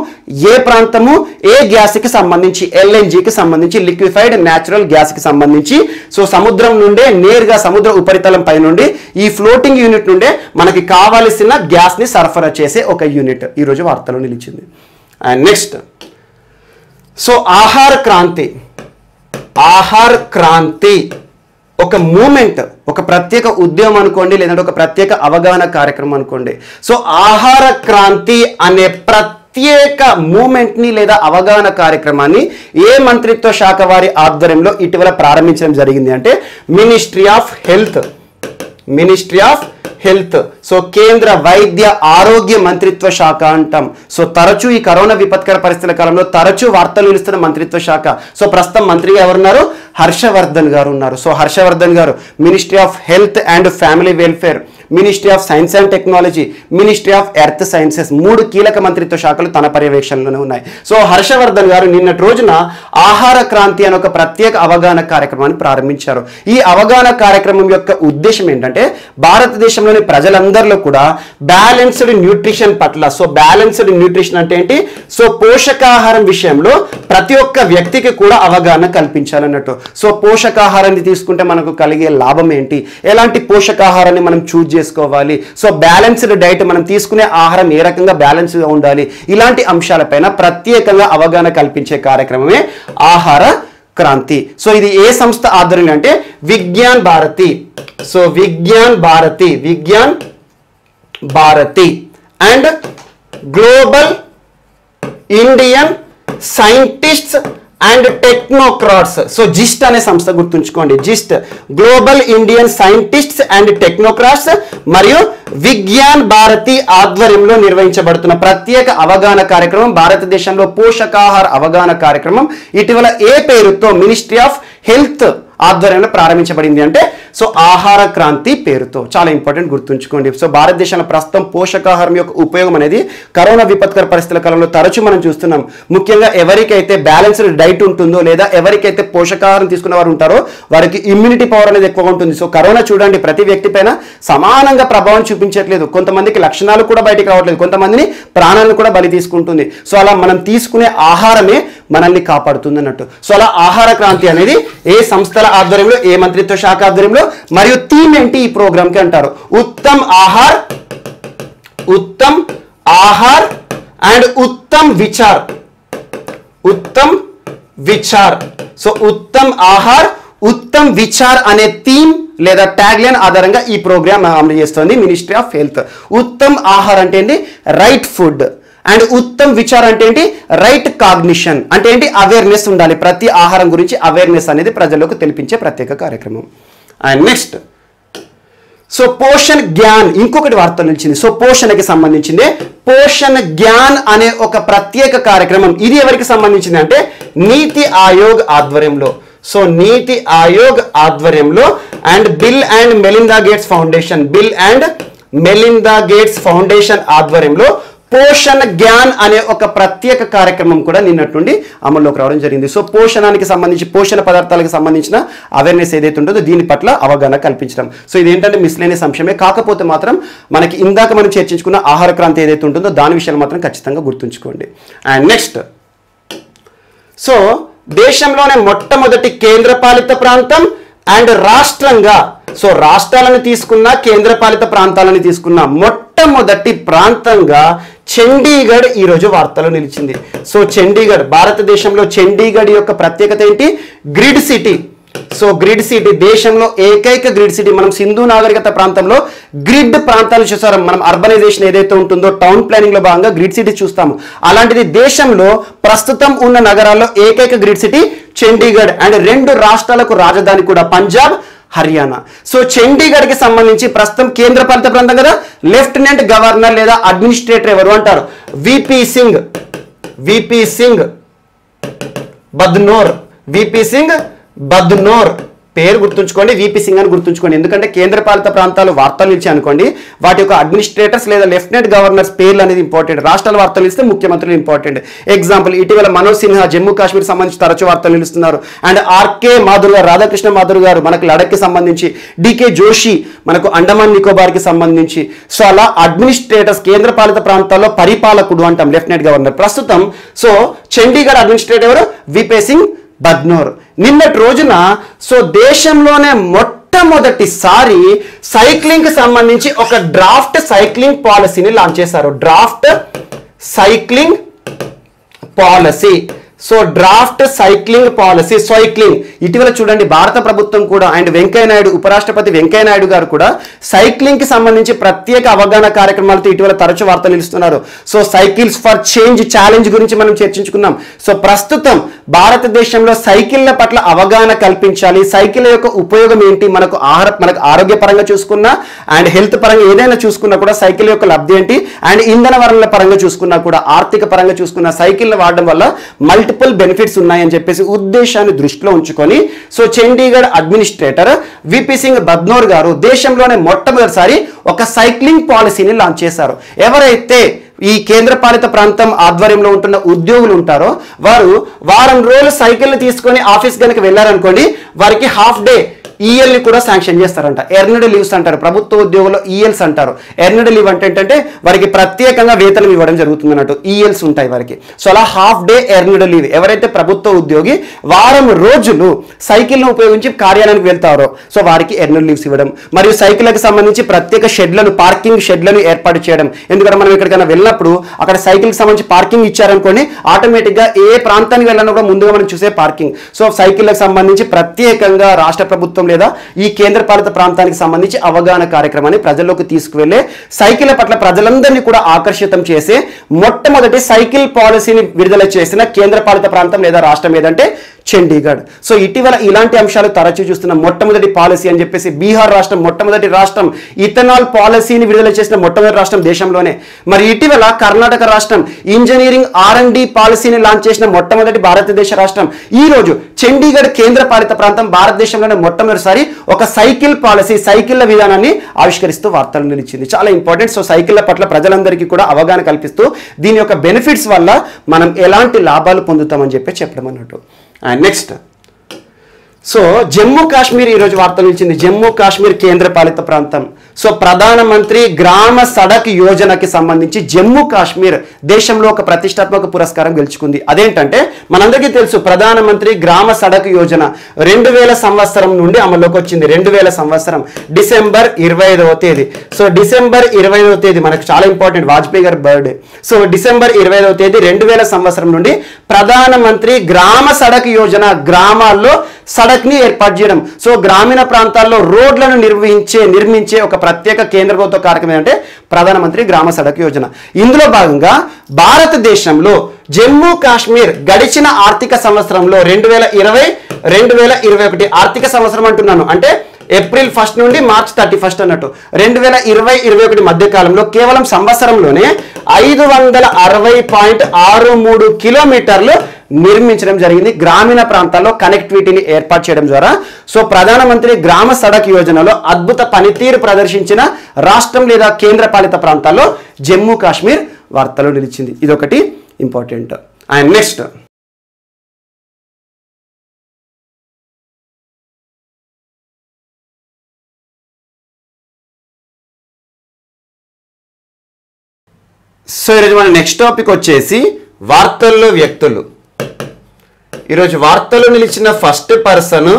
ఏ ప్రాంతము, ఏ గ్యాస్ కి సంబంధించి? ఎల్ఎన్జికి సంబంధించి, లిక్విఫైడ్ న్యాచురల్ గ్యాస్ కి సంబంధించి. సో సముద్రం నుండే నేరుగా సముద్ర ఉపరితలం పై నుండి ఈ ఫ్లోటింగ్ యూనిట్ నుండే మనకి కావాల్సిన గ్యాస్ ని సరఫరా చేసే ఒక యూనిట్ ఈరోజు వార్తలో నిలిచింది. అండ్ నెక్స్ట్, సో ఆహార క్రాంతి ఒక మూమెంట్, ఒక ప్రత్యేక ఉద్యమం అనుకోండి, లేదంటే ఒక ప్రత్యేక అవగాహన కార్యక్రమం అనుకోండి. సో ఆహార క్రాంతి అనే ప్రత్యేక మూమెంట్ ని లేదా అవగాహన కార్యక్రమాన్ని ఏ మంత్రిత్వ శాఖ వారి ఆధ్వర్యంలో ఇటీవల ప్రారంభించడం జరిగింది అంటే మినిస్ట్రీ ఆఫ్ హెల్త్. సో కేంద్ర వైద్య ఆరోగ్య మంత్రిత్వ శాఖ అంటాం. సో తరచూ ఈ కరోనా విపత్కర పరిస్థితుల కాలంలో తరచూ వార్తలు నిలుస్తున్న మంత్రిత్వ శాఖ. సో ప్రస్తుతం మంత్రిగా ఎవరున్నారు? హర్షవర్ధన్ గారు ఉన్నారు. సో హర్షవర్ధన్ గారు ministry of health and family welfare, ministry of science and technology, ministry of earth sciences, 3 కీలక మంత్రిత్వ శాఖలు తన పర్యవేక్షణలోనే ఉన్నాయి. సో హర్షవర్ధన్ గారు నిన్నటి రోజున ఆహార క్రాంతి అనే ఒక ప్రత్యేక అవగాహన కార్యక్రమాన్ని ప్రారంభించారు. ఈ అవగాహన కార్యక్రమం యొక్క ఉద్దేశం ఏంటంటే భారతదేశంలోని ప్రజలందరిలో కూడా బ్యాలెన్స్డ్ న్యూట్రిషన్ పట్ల, సో బ్యాలెన్స్డ్ న్యూట్రిషన్ అంటే ఏంటి? సో పోషకాహారం విషయంలో ప్రతి ఒక్క వ్యక్తికి కూడా అవగాహన కల్పించాలన్నట్టు. సో పోషకాహారాన్ని తీసుకుంటే మనకు కలిగే లాభం ఏంటి, ఎలాంటి పోషకాహారాన్ని మనం చూజ్ చేసుకోవాలి, సో బ్యాలెన్స్డ్ డైట్, మనం తీసుకునే ఆహారం ఏ రకంగా బ్యాలెన్స్గా ఉండాలి, ఇలాంటి అంశాలపైన ప్రత్యేకంగా అవగాహన కల్పించే కార్యక్రమమే ఆహార క్రాంతి. సో ఇది ఏ సంస్థ ఆధ్వర్యంలో అంటే Vigyan Bharati. So Vigyan Bharati and global Indian scientists and technocrats. So GIST అనే సంస్థ గుర్తుంచుకోండి, GIST global Indian scientists and technocrats మరియు విజ్ఞాన్ భారతి ఆధ్వర్యంలో నిర్వహించబడుతున్న ప్రత్యేక అవగాహన కార్యక్రమం భారతదేశంలో పోషకాహార అవగాహన కార్యక్రమం ఇటీవల ఏ పేరుతో మినిస్ట్రీ ఆఫ్ హెల్త్ ఆధ్వర్యంలో ప్రారంభించబడింది అంటే సో ఆహార క్రాంతి పేరుతో. చాలా ఇంపార్టెంట్, గుర్తుంచుకోండి. సో భారతదేశంలో ప్రస్తుతం పోషకాహారం యొక్క ఉపయోగం అనేది కరోనా విపత్కర పరిస్థితుల కాలంలో తరచూ మనం చూస్తున్నాం. ముఖ్యంగా ఎవరికైతే బ్యాలెన్స్డ్ డైట్ ఉంటుందో లేదా ఎవరికైతే పోషకాహారం తీసుకున్న వారు ఉంటారో వారికి ఇమ్యూనిటీ పవర్ అనేది ఎక్కువగా ఉంటుంది. సో కరోనా చూడండి ప్రతి వ్యక్తి పైన సమానంగా ప్రభావం చూపించట్లేదు. కొంతమందికి లక్షణాలు కూడా బయటికి రావట్లేదు, కొంతమందిని ప్రాణాలను కూడా బలి తీసుకుంటుంది. సో అలా మనం తీసుకునే ఆహారమే మనల్ని కాపాడుతుంది అన్నట్టు. సో అలా ఆహార క్రాంతి అనేది ఏ సంస్థల ఆధ్వర్యంలో, ఏ మంత్రిత్వ శాఖ ఆధ్వర్యంలో, మరియు థీమ్ ఏంటి ఈ ప్రోగ్రామ్ కి అంటారు ఉత్తమ్ ఆహార్ అండ్ ఉత్తమ్ విచార్. సో ఉత్తమ్ ఆహార్, ఉత్తమ్ విచార్ అనే థీమ్ లేదా ట్యాగ్ లైన్ ఆధారంగా ఈ ప్రోగ్రామ్ అమలు చేస్తుంది ministry of health. Uttam Aahar అంటే ఏంటి? Right food. అండ్ ఉత్తమ్ విచార్ అంటే ఏంటి? రైట్ కాగ్నిషన్ అంటే ఏంటి? అవేర్నెస్ ఉండాలి, ప్రతి ఆహారం గురించి అవేర్నెస్ అనేది ప్రజలకు తెలిపించే ప్రత్యేక కార్యక్రమం. And next, so Poshan Gyan ఇంకొకటి వార్త నిలిచింది. సో పోషణకి సంబంధించింది పోషణ్ జ్ఞాన్ అనే ఒక ప్రత్యేక కార్యక్రమం. ఇది ఎవరికి సంబంధించింది అంటే నీతి ఆయోగ్ ఆధ్వర్యంలో. సో నీతి ఆయోగ్ ఆధ్వర్యంలో and bill and Melinda gates foundation ఆధ్వర్యంలో పోషణ జ్ఞాన్ అనే ఒక ప్రత్యేక కార్యక్రమం కూడా నిన్నటి నుండి అమల్లోకి రావడం జరిగింది. సో పోషణానికి సంబంధించి, పోషణ పదార్థాలకు సంబంధించిన అవేర్నెస్ ఏదైతే ఉంటుందో దీని పట్ల అవగాహన కల్పించడం. సో ఇదేంటంటే మిస్లేనియస్ అంశమే, కాకపోతే మాత్రం మనకి ఇందాక మనం చర్చించుకున్న ఆహార క్రాంతి ఏదైతే ఉంటుందో దాని విషయాలు మాత్రం ఖచ్చితంగా గుర్తుంచుకోండి. అండ్ నెక్స్ట్, సో దేశంలోనే మొట్టమొదటి కేంద్రపాలిత ప్రాంతం అండ్ రాష్ట్రంగా, సో రాష్ట్రాలను తీసుకున్న, కేంద్రపాలిత ప్రాంతాలను తీసుకున్న మొట్టమొదటి ప్రాంతంగా చండీగఢ్ ఈరోజు వార్తలో నిలిచింది. సో చండీగఢ్, భారతదేశంలో చండీగఢ్ యొక్క ప్రత్యేకత ఏంటి? Grid city. So grid city, దేశంలో ఏకైక గ్రిడ్ సిటీ. మనం సింధు నాగరికత ప్రాంతంలో గ్రిడ్ ప్రాంతాలు చూసారు. మనం అర్బనైజేషన్ ఏదైతే ఉంటుందో టౌన్ ప్లానింగ్ లో భాగంగా గ్రిడ్ సిటీ చూస్తాము. అలాంటిది దేశంలో ప్రస్తుతం ఉన్న నగరాల్లో ఏకైక గ్రిడ్ సిటీ చండీగఢ్. అండ్ 2 రాష్ట్రాలకు రాజధాని కూడా పంజాబ్, హర్యానా. సో చండీగఢ్ కి సంబంధించి ప్రస్తుతం కేంద్రపాలిత ప్రాంతం కదా, లెఫ్టినెంట్ గవర్నర్ లేదా అడ్మినిస్ట్రేటర్ ఎవరు అంటారు? విపి సింగ్ బద్నోర్. పేరు గుర్తుంచుకోండి, విపి సింగ్ అని గుర్తుంచుకోండి. ఎందుకంటే కేంద్రపాలిత ప్రాంతాలు వార్తలు నిలిచి అనుకోండి, వాటి యొక్క అడ్మినిస్ట్రేటర్స్ లేదా లెఫ్టినెంట్ గవర్నర్స్ పేర్లు అనేది ఇంపార్టెంట్. రాష్ట్రాల వార్తలు నిలిస్తే ముఖ్యమంత్రులు ఇంపార్టెంట్. ఎగ్జాంపుల్, ఇటీవల మనోజ్ సిన్హా జమ్మూ కాశ్మీర్ సంబంధించి తరచూ వార్తలు నిలుస్తున్నారు. అండ్ ఆర్కే మాథుర్ గారు, రాధాకృష్ణ మాథుర్ గారు మనకు లడఖ్కి సంబంధించి, డికే జోషి మనకు అండమాన్ నికోబార్కి సంబంధించి. సో అలా అడ్మినిస్ట్రేటర్స్, కేంద్రపాలిత ప్రాంతాల్లో పరిపాలకుడు అంటాం లెఫ్టినెంట్ గవర్నర్. ప్రస్తుతం సో చండీగఢ్ అడ్మినిస్ట్రేటర్ ఎవరు? విపి సింగ్ బద్నోర్. నిన్నటి రోజున సో దేశంలోనే మొట్టమొదటిసారి సైక్లింగ్ కి సంబంధించి ఒక డ్రాఫ్ట్ సైక్లింగ్ పాలసీని లాంచ్ చేశారు. Draft cycling policy. So draft cycling policy, cycling. ఇటీవల చూడండి భారత ప్రభుత్వం కూడా అండ్ వెంకయ్యనాయుడు, ఉపరాష్ట్రపతి వెంకయ్యనాయుడు గారు కూడా సైక్లింగ్ కి సంబంధించి ప్రత్యేక అవగాహన కార్యక్రమాలతో ఇటీవల తరచూ వార్తలు నిలుస్తున్నారు. So cycles for change challenge గురించి మనం చర్చించుకున్నాం. సో ప్రస్తుతం భారతదేశంలో సైకిళ్ల పట్ల అవగాహన కల్పించాలి. సైకిల్ యొక్క ఉపయోగం ఏంటి, మనకు ఆరోగ్యపరంగా చూసుకున్నా అండ్ హెల్త్ పరంగా ఏదైనా చూసుకున్నా కూడా సైకిల్ యొక్క లబ్ధి ఏంటి, అండ్ ఇంధన వనరుల పరంగా చూసుకున్నా కూడా, ఆర్థిక పరంగా చూసుకున్నా సైకిల్ వాడడం వల్ల మల్టిపుల్ బెనిఫిట్స్ ఉన్నాయని చెప్పేసి ఉద్దేశాన్ని దృష్టిలో ఉంచుకొని so Chandigarh administrator VP Singh Badnore గారు దేశంలోనే మొట్టమొదటిసారి ఒక సైక్లింగ్ పాలసీని లాంచ్ చేశారు. ఎవరైతే ఈ కేంద్రపాలిత ప్రాంతం ఆధ్వర్యంలో ఉంటున్న ఉద్యోగులు ఉంటారో వారు వారం రోజులు సైకిల్ తీసుకొని ఆఫీస్ కనుక వెళ్ళారనుకోండి, వారికి హాఫ్ డే ఈఎల్ని కూడా శాంక్షన్ చేస్తారంట. ఎర్నడ్ లీవ్స్ అంటారు, ప్రభుత్వ ఉద్యోగులు ఈఎల్స్ అంటారు. ఎర్నడ్ లీవ్ అంటే ఏంటంటే వారికి ప్రత్యేకంగా వేతనం ఇవ్వడం జరుగుతుంది అన్నట్టు, ఈఎల్స్ ఉంటాయి వారికి. సో అలా హాఫ్ డే ఎర్నడ్ లీవ్. ఎవరైతే ప్రభుత్వ ఉద్యోగి వారం రోజులు సైకిల్ను ఉపయోగించి కార్యాలయానికి వెళ్తారో సో వారికి ఎర్నడ్ లీవ్స్ ఇవ్వడం, మరియు సైకిల్కి సంబంధించి ప్రత్యేక షెడ్లను, పార్కింగ్ షెడ్లను ఏర్పాటు చేయడం. ఎందుకంటే మనం ఎక్కడికైనా వెళ్ళినప్పుడు అక్కడ సైకిల్కి సంబంధించి పార్కింగ్ ఇచ్చారనుకోండి, ఆటోమేటిక్గా ఏ ప్రాంతానికి వెళ్ళినా కూడా ముందుగా మనం చూసే పార్కింగ్. సో సైకిల్కి సంబంధించి ప్రత్యేకంగా రాష్ట్ర ప్రభుత్వం లేదా ఈ కేంద్రపాలిత ప్రాంతానికి సంబంధించి అవగాహన కార్యక్రమాన్ని ప్రజల్లోకి తీసుకువెళ్లే, సైకిల్ పట్ల ప్రజలందరినీ కూడా ఆకర్షితం చేసే మొట్టమొదటి సైకిల్ పాలసీని విడుదల చేసిన కేంద్రపాలిత ప్రాంతం లేదా రాష్ట్రం ఏదంటే చండీగఢ్. సో ఇటీవల ఇలాంటి అంశాలు తరచూ చూస్తున్న మొట్టమొదటి పాలసీ అని చెప్పేసి బీహార్ రాష్ట్రం మొట్టమొదటి రాష్ట్రం, ఇథనాల్ పాలసీని విడుదల చేసిన మొట్టమొదటి రాష్ట్రం దేశంలోనే. మరి ఇటీవల కర్ణాటక రాష్ట్రం ఇంజనీరింగ్ R&D పాలసీని లాంచ్ చేసిన మొట్టమొదటి భారతదేశ రాష్ట్రం. ఈ రోజు చండీగఢ్ కేంద్రపాలిత ప్రాంతం భారతదేశంలోనే మొట్టమొదటిసారి ఒక సైకిల్ పాలసీ, సైకిళ్ల విధానాన్ని ఆవిష్కరిస్తూ వార్తలు నిలిచింది. చాలా ఇంపార్టెంట్. సో సైకిళ్ల పట్ల ప్రజలందరికీ కూడా అవగాహన కల్పిస్తూ దీని యొక్క బెనిఫిట్స్ వల్ల మనం ఎలాంటి లాభాలు పొందుతామని చెప్పి చెప్పడం అన్నట్టు. And next, so Jammu Kashmir ఈరోజు వార్తలు ఇచ్చింది. జమ్మూ కాశ్మీర్ కేంద్రపాలిత ప్రాంతం. సో ప్రధానమంత్రి గ్రామ సడక్ యోజనకి సంబంధించి జమ్మూ కాశ్మీర్ దేశంలో ఒక ప్రతిష్టాత్మక పురస్కారం గెలుచుకుంది. అదేంటంటే మనందరికీ తెలుసు, ప్రధానమంత్రి గ్రామ సడక్ యోజన 2000 సంవత్సరం నుండి అమల్లోకి వచ్చింది. 2000 సంవత్సరం డిసెంబర్ 25వ తేదీ. సో డిసెంబర్ 25వ తేదీ మనకు చాలా ఇంపార్టెంట్, వాజ్పేయి గారి బర్త్డే. సో డిసెంబర్ 25వ తేదీ 2000 సంవత్సరం నుండి ప్రధానమంత్రి గ్రామ సడక్ యోజన, గ్రామాల్లో సడక్ ని ఏర్పాటు చేయడం. సో గ్రామీణ ప్రాంతాల్లో రోడ్లను నిర్మించే ఒక ప్రత్యేక కేంద్ర ప్రభుత్వ కార్యక్రమం అంటే ప్రధానమంత్రి గ్రామ సడక్ యోజన. ఇందులో భాగంగా భారతదేశంలో జమ్మూ కాశ్మీర్ గడిచిన ఆర్థిక సంవత్సరంలో 2020-2021 ఆర్థిక సంవత్సరం అంటున్నాను, అంటే ఏప్రిల్ 1 నుండి మార్చ్ 31 అన్నట్టు 2020-2021 మధ్య కాలంలో కేవలం సంవత్సరంలోనే 560.63 కిలోమీటర్లు నిర్మించడం జరిగింది. గ్రామీణ ప్రాంతాల్లో కనెక్టివిటీని ఏర్పాటు చేయడం ద్వారా. సో ప్రధానమంత్రి గ్రామ సడక్ యోజనలో అద్భుత పనితీరు ప్రదర్శించిన రాష్ట్రం లేదా కేంద్ర పాలిత ప్రాంతాల్లో జమ్మూ కాశ్మీర్ వార్తల్లో నిలిచింది. ఇదొకటి ఇంపార్టెంట్. అండ్ నెక్స్ట్ సో ఈరోజు మన నెక్స్ట్ టాపిక్ వచ్చేసి వార్తల్లో వ్యక్తులు. ఈరోజు వార్తల్లో నిలిచిన ఫస్ట్ పర్సన్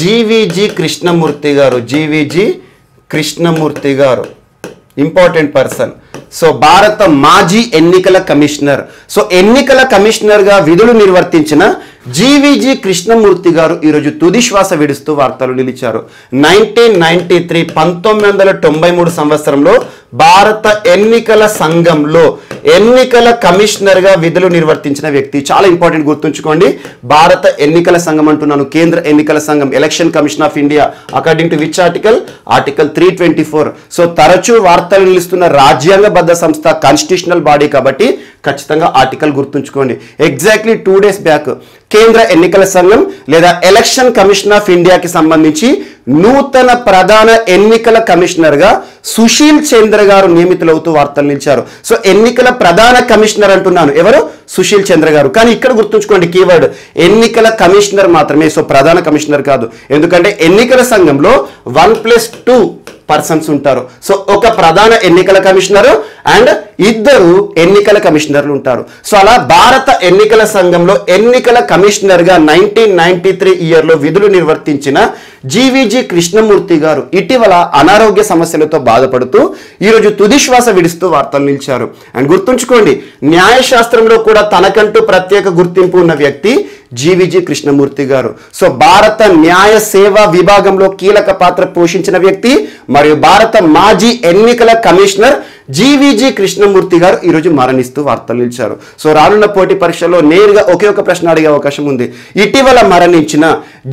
జీవీజీ కృష్ణమూర్తి గారు. జీవీజీ కృష్ణమూర్తి గారు ఇంపార్టెంట్ పర్సన్. సో భారత మాజీ ఎన్నికల కమిషనర్. సో ఎన్నికల కమిషనర్గా విధులు నిర్వర్తించిన జీవీజీ కృష్ణమూర్తి గారు ఈరోజు తుది శ్వాస విడుస్తూ వార్తలు నిలిచారు. 1993 సంవత్సరంలో భారత ఎన్నికల సంఘంలో ఎన్నికల కమిషనర్గా విధులు నిర్వర్తించిన వ్యక్తి. చాలా ఇంపార్టెంట్, గుర్తుంచుకోండి. భారత ఎన్నికల సంఘం అంటున్నాను, కేంద్ర ఎన్నికల సంఘం, election commission of India. According to which article? Article 324. So తరచూ వార్తలు నిలుస్తున్న రాజ్యాంగబద్ధ సంస్థ, కాన్స్టిట్యూషనల్ బాడీ కాబట్టి ఖచ్చితంగా ఆర్టికల్ గుర్తుంచుకోండి. ఎగ్జాక్ట్లీ 2 days బ్యాక్ కేంద్ర ఎన్నికల సంఘం లేదా ఎలక్షన్ కమిషన్ ఆఫ్ ఇండియాకి సంబంధించి నూతన ప్రధాన ఎన్నికల కమిషనర్గా సుశీల్ చంద్ర గారు నియమితులవుతూ వార్తలు నిలిచారు. సో ఎన్నికల ప్రధాన కమిషనర్ అంటున్నాను, ఎవరు? సుశీల్ చంద్ర గారు. కానీ ఇక్కడ గుర్తుంచుకోండి కీవర్డ్ ఎన్నికల కమిషనర్ మాత్రమే. సో ప్రధాన కమిషనర్ కాదు, ఎందుకంటే ఎన్నికల సంఘంలో 1+2 పర్సన్స్ ఉంటారు. సో ఒక ప్రధాన ఎన్నికల కమిషనర్ అండ్ 2 ఎన్నికల కమిషనర్లు ఉంటారు. సో అలా భారత ఎన్నికల సంఘంలో ఎన్నికల కమిషనర్గా 1993 ఇయర్లో విధులు నిర్వర్తించిన జీవీజీ కృష్ణమూర్తి గారు ఇటీవల అనారోగ్య సమస్యలతో బాధపడుతూ ఈరోజు తుది శ్వాస విడుస్తూ వార్తలు నిలిచారు. అండ్ గుర్తుంచుకోండి, న్యాయశాస్త్రంలో కూడా తనకంటూ ప్రత్యేక గుర్తింపు ఉన్న వ్యక్తి జీవీజీ కృష్ణమూర్తి గారు. సో భారత న్యాయ సేవా విభాగంలో కీలక పాత్ర పోషించిన వ్యక్తి మరియు భారత మాజీ ఎన్నికల కమిషనర్ జీవీజీ కృష్ణమూర్తి గారు ఈరోజు మరణిస్తూ వార్తలు నిలిచారు. సో రానున్న పోటీ పరీక్షల్లో నేరుగా ఒకే ఒక ప్రశ్న అడిగే అవకాశం ఉంది. ఇటీవల మరణించిన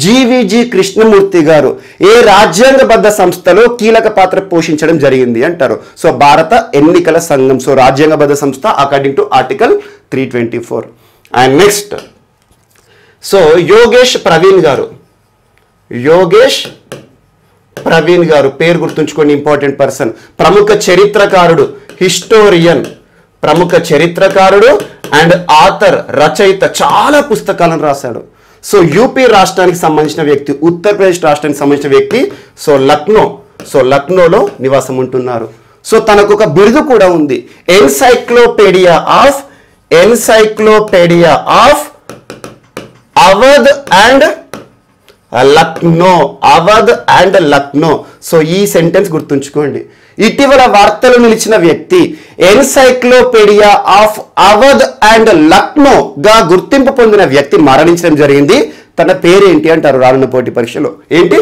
జీవీజీ కృష్ణమూర్తి గారు ఏ రాజ్యాంగబద్ధ సంస్థలో కీలక పాత్ర పోషించడం జరిగింది అంటారు. సో భారత ఎన్నికల సంఘం. సో రాజ్యాంగబద్ధ సంస్థ according to article 324. And next so Yogesh Praveen గారు. యోగేష్ ప్రవీణ్ గారు పేరు గుర్తుంచుకోండి, ఇంపార్టెంట్ పర్సన్. ప్రముఖ చరిత్రకారుడు, హిస్టోరియన్, ప్రముఖ చరిత్రకారుడు అండ్ ఆథర్, రచయిత. చాలా పుస్తకాలను రాశాడు. సో యూపీ రాష్ట్రానికి సంబంధించిన వ్యక్తి, ఉత్తరప్రదేశ్ రాష్ట్రానికి సంబంధించిన వ్యక్తి. సో లక్నోలో నివాసం ఉంటున్నారు. సో తనకు ఒక బిరుదు కూడా ఉంది, encyclopedia of Awadh and Lucknow. Awadh and Lucknow. So ఈ సెంటెన్స్ గుర్తుంచుకోండి. ఇటీవల వార్తలు నిలిచిన వ్యక్తి encyclopedia of Awadh and Lucknow గా గుర్తింపు పొందిన వ్యక్తి మరణించడం జరిగింది. తన పేరేంటి అంటారు రానున్న పోటీ పరీక్షలో? ఏంటి?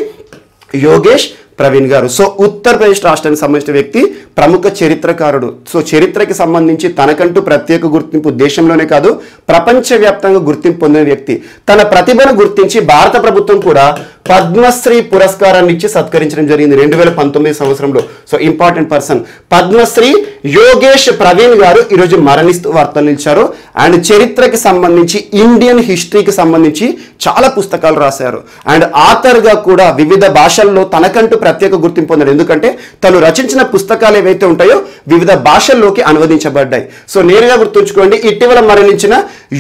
యోగేష్ ప్రవీణ్ గారు. సో ఉత్తరప్రదేశ్ రాష్ట్రానికి సంబంధించిన వ్యక్తి, ప్రముఖ చరిత్రకారుడు. సో చరిత్రకి సంబంధించి తనకంటూ ప్రత్యేక గుర్తింపు దేశంలోనే కాదు ప్రపంచవ్యాప్తంగా గుర్తింపు పొందిన వ్యక్తి. తన ప్రతిభను గుర్తించి భారత ప్రభుత్వం కూడా పద్మశ్రీ పురస్కారాన్ని ఇచ్చి సత్కరించడం జరిగింది 2019 సంవత్సరంలో. So important person Padmashri Yogesh Praveen గారు ఈరోజు మరణిస్తూ వార్తలు నిలిచారు. అండ్ చరిత్రకి సంబంధించి, ఇండియన్ హిస్టరీకి సంబంధించి చాలా పుస్తకాలు రాశారు. అండ్ ఆథర్గా కూడా వివిధ భాషల్లో తనకంటూ ప్రత్యేక గుర్తింపు పొందాడు. ఎందుకంటే తను రచించిన పుస్తకాలు ఏవైతే ఉంటాయో వివిధ భాషల్లోకి అనువదించబడ్డాయి. సో నేరుగా గుర్తుంచుకోండి, ఇటీవల మరణించిన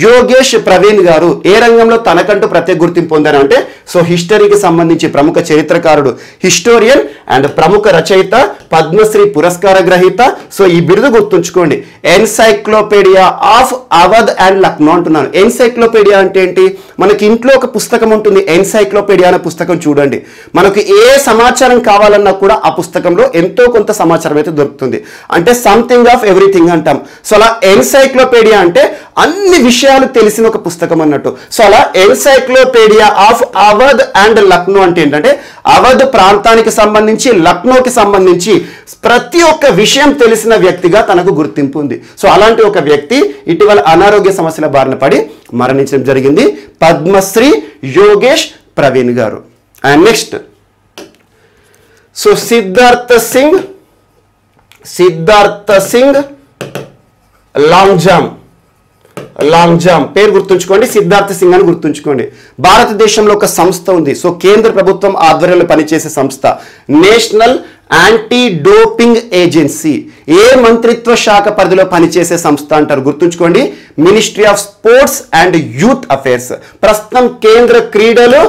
యోగేష్ ప్రవీణ్ గారు ఏ రంగంలో తనకంటూ ప్రత్యేక గుర్తింపు పొందారు అంటే, సో హిస్టరీకి సంబంధించి ప్రముఖ చరిత్రకారుడు, హిస్టోరియన్ అండ్ ప్రముఖ రచయిత, పద్మశ్రీ పురస్కార గ్రహీత. సో ఈ బిరుదు గుర్తుంచుకోండి, encyclopedia of Awadh and Lucknow అంటున్నాను. ఎన్సైక్లోపీడియా అంటే ఏంటి? మనకి ఇంట్లో ఒక పుస్తకం ఉంటుంది, ఎన్సైక్లోపీడియా అనే పుస్తకం. చూడండి, మనకు ఏ సమాచారం కావాలన్నా కూడా ఆ పుస్తకంలో ఎంతో కొంత సమాచారం అయితే దొరుకుతుంది. అంటే సంథింగ్ ఆఫ్ ఎవ్రీథింగ్ అంటాం. సో అలా ఎన్సైక్లోపీడియా అంటే అన్ని విషయాలు తెలిసిన ఒక పుస్తకం అన్నట్టు. సో అలా encyclopedia of Awadh and Lucknow అంటే ఏంటంటే అవధ్ ప్రాంతానికి సంబంధించి, లక్నోకి సంబంధించి ప్రతి ఒక్క విషయం తెలిసిన వ్యక్తిగా తనకు గుర్తింపు ఉంది. సో అలాంటి ఒక వ్యక్తి ఇటీవల అనారోగ్య సమస్యల బారిన పడి మరణించడం జరిగింది, పద్మశ్రీ యోగేష్ ప్రవీణ్ గారు. And next so Siddhartha Singh long jump పేరు గుర్తుంచుకోండి, సిద్ధార్థ్ సింగ్ అని గుర్తుంచుకోండి. భారతదేశంలో ఒక సంస్థ ఉంది. సో కేంద్ర ప్రభుత్వం ఆధ్వర్యంలో పనిచేసే సంస్థ నేషనల్ యాంటీ డోపింగ్ ఏజెన్సీ. ఏ మంత్రిత్వ శాఖ పరిధిలో పనిచేసే సంస్థ అంటారు? గుర్తుంచుకోండి, ministry of sports and youth affairs. ప్రస్తుతం కేంద్ర క్రీడలు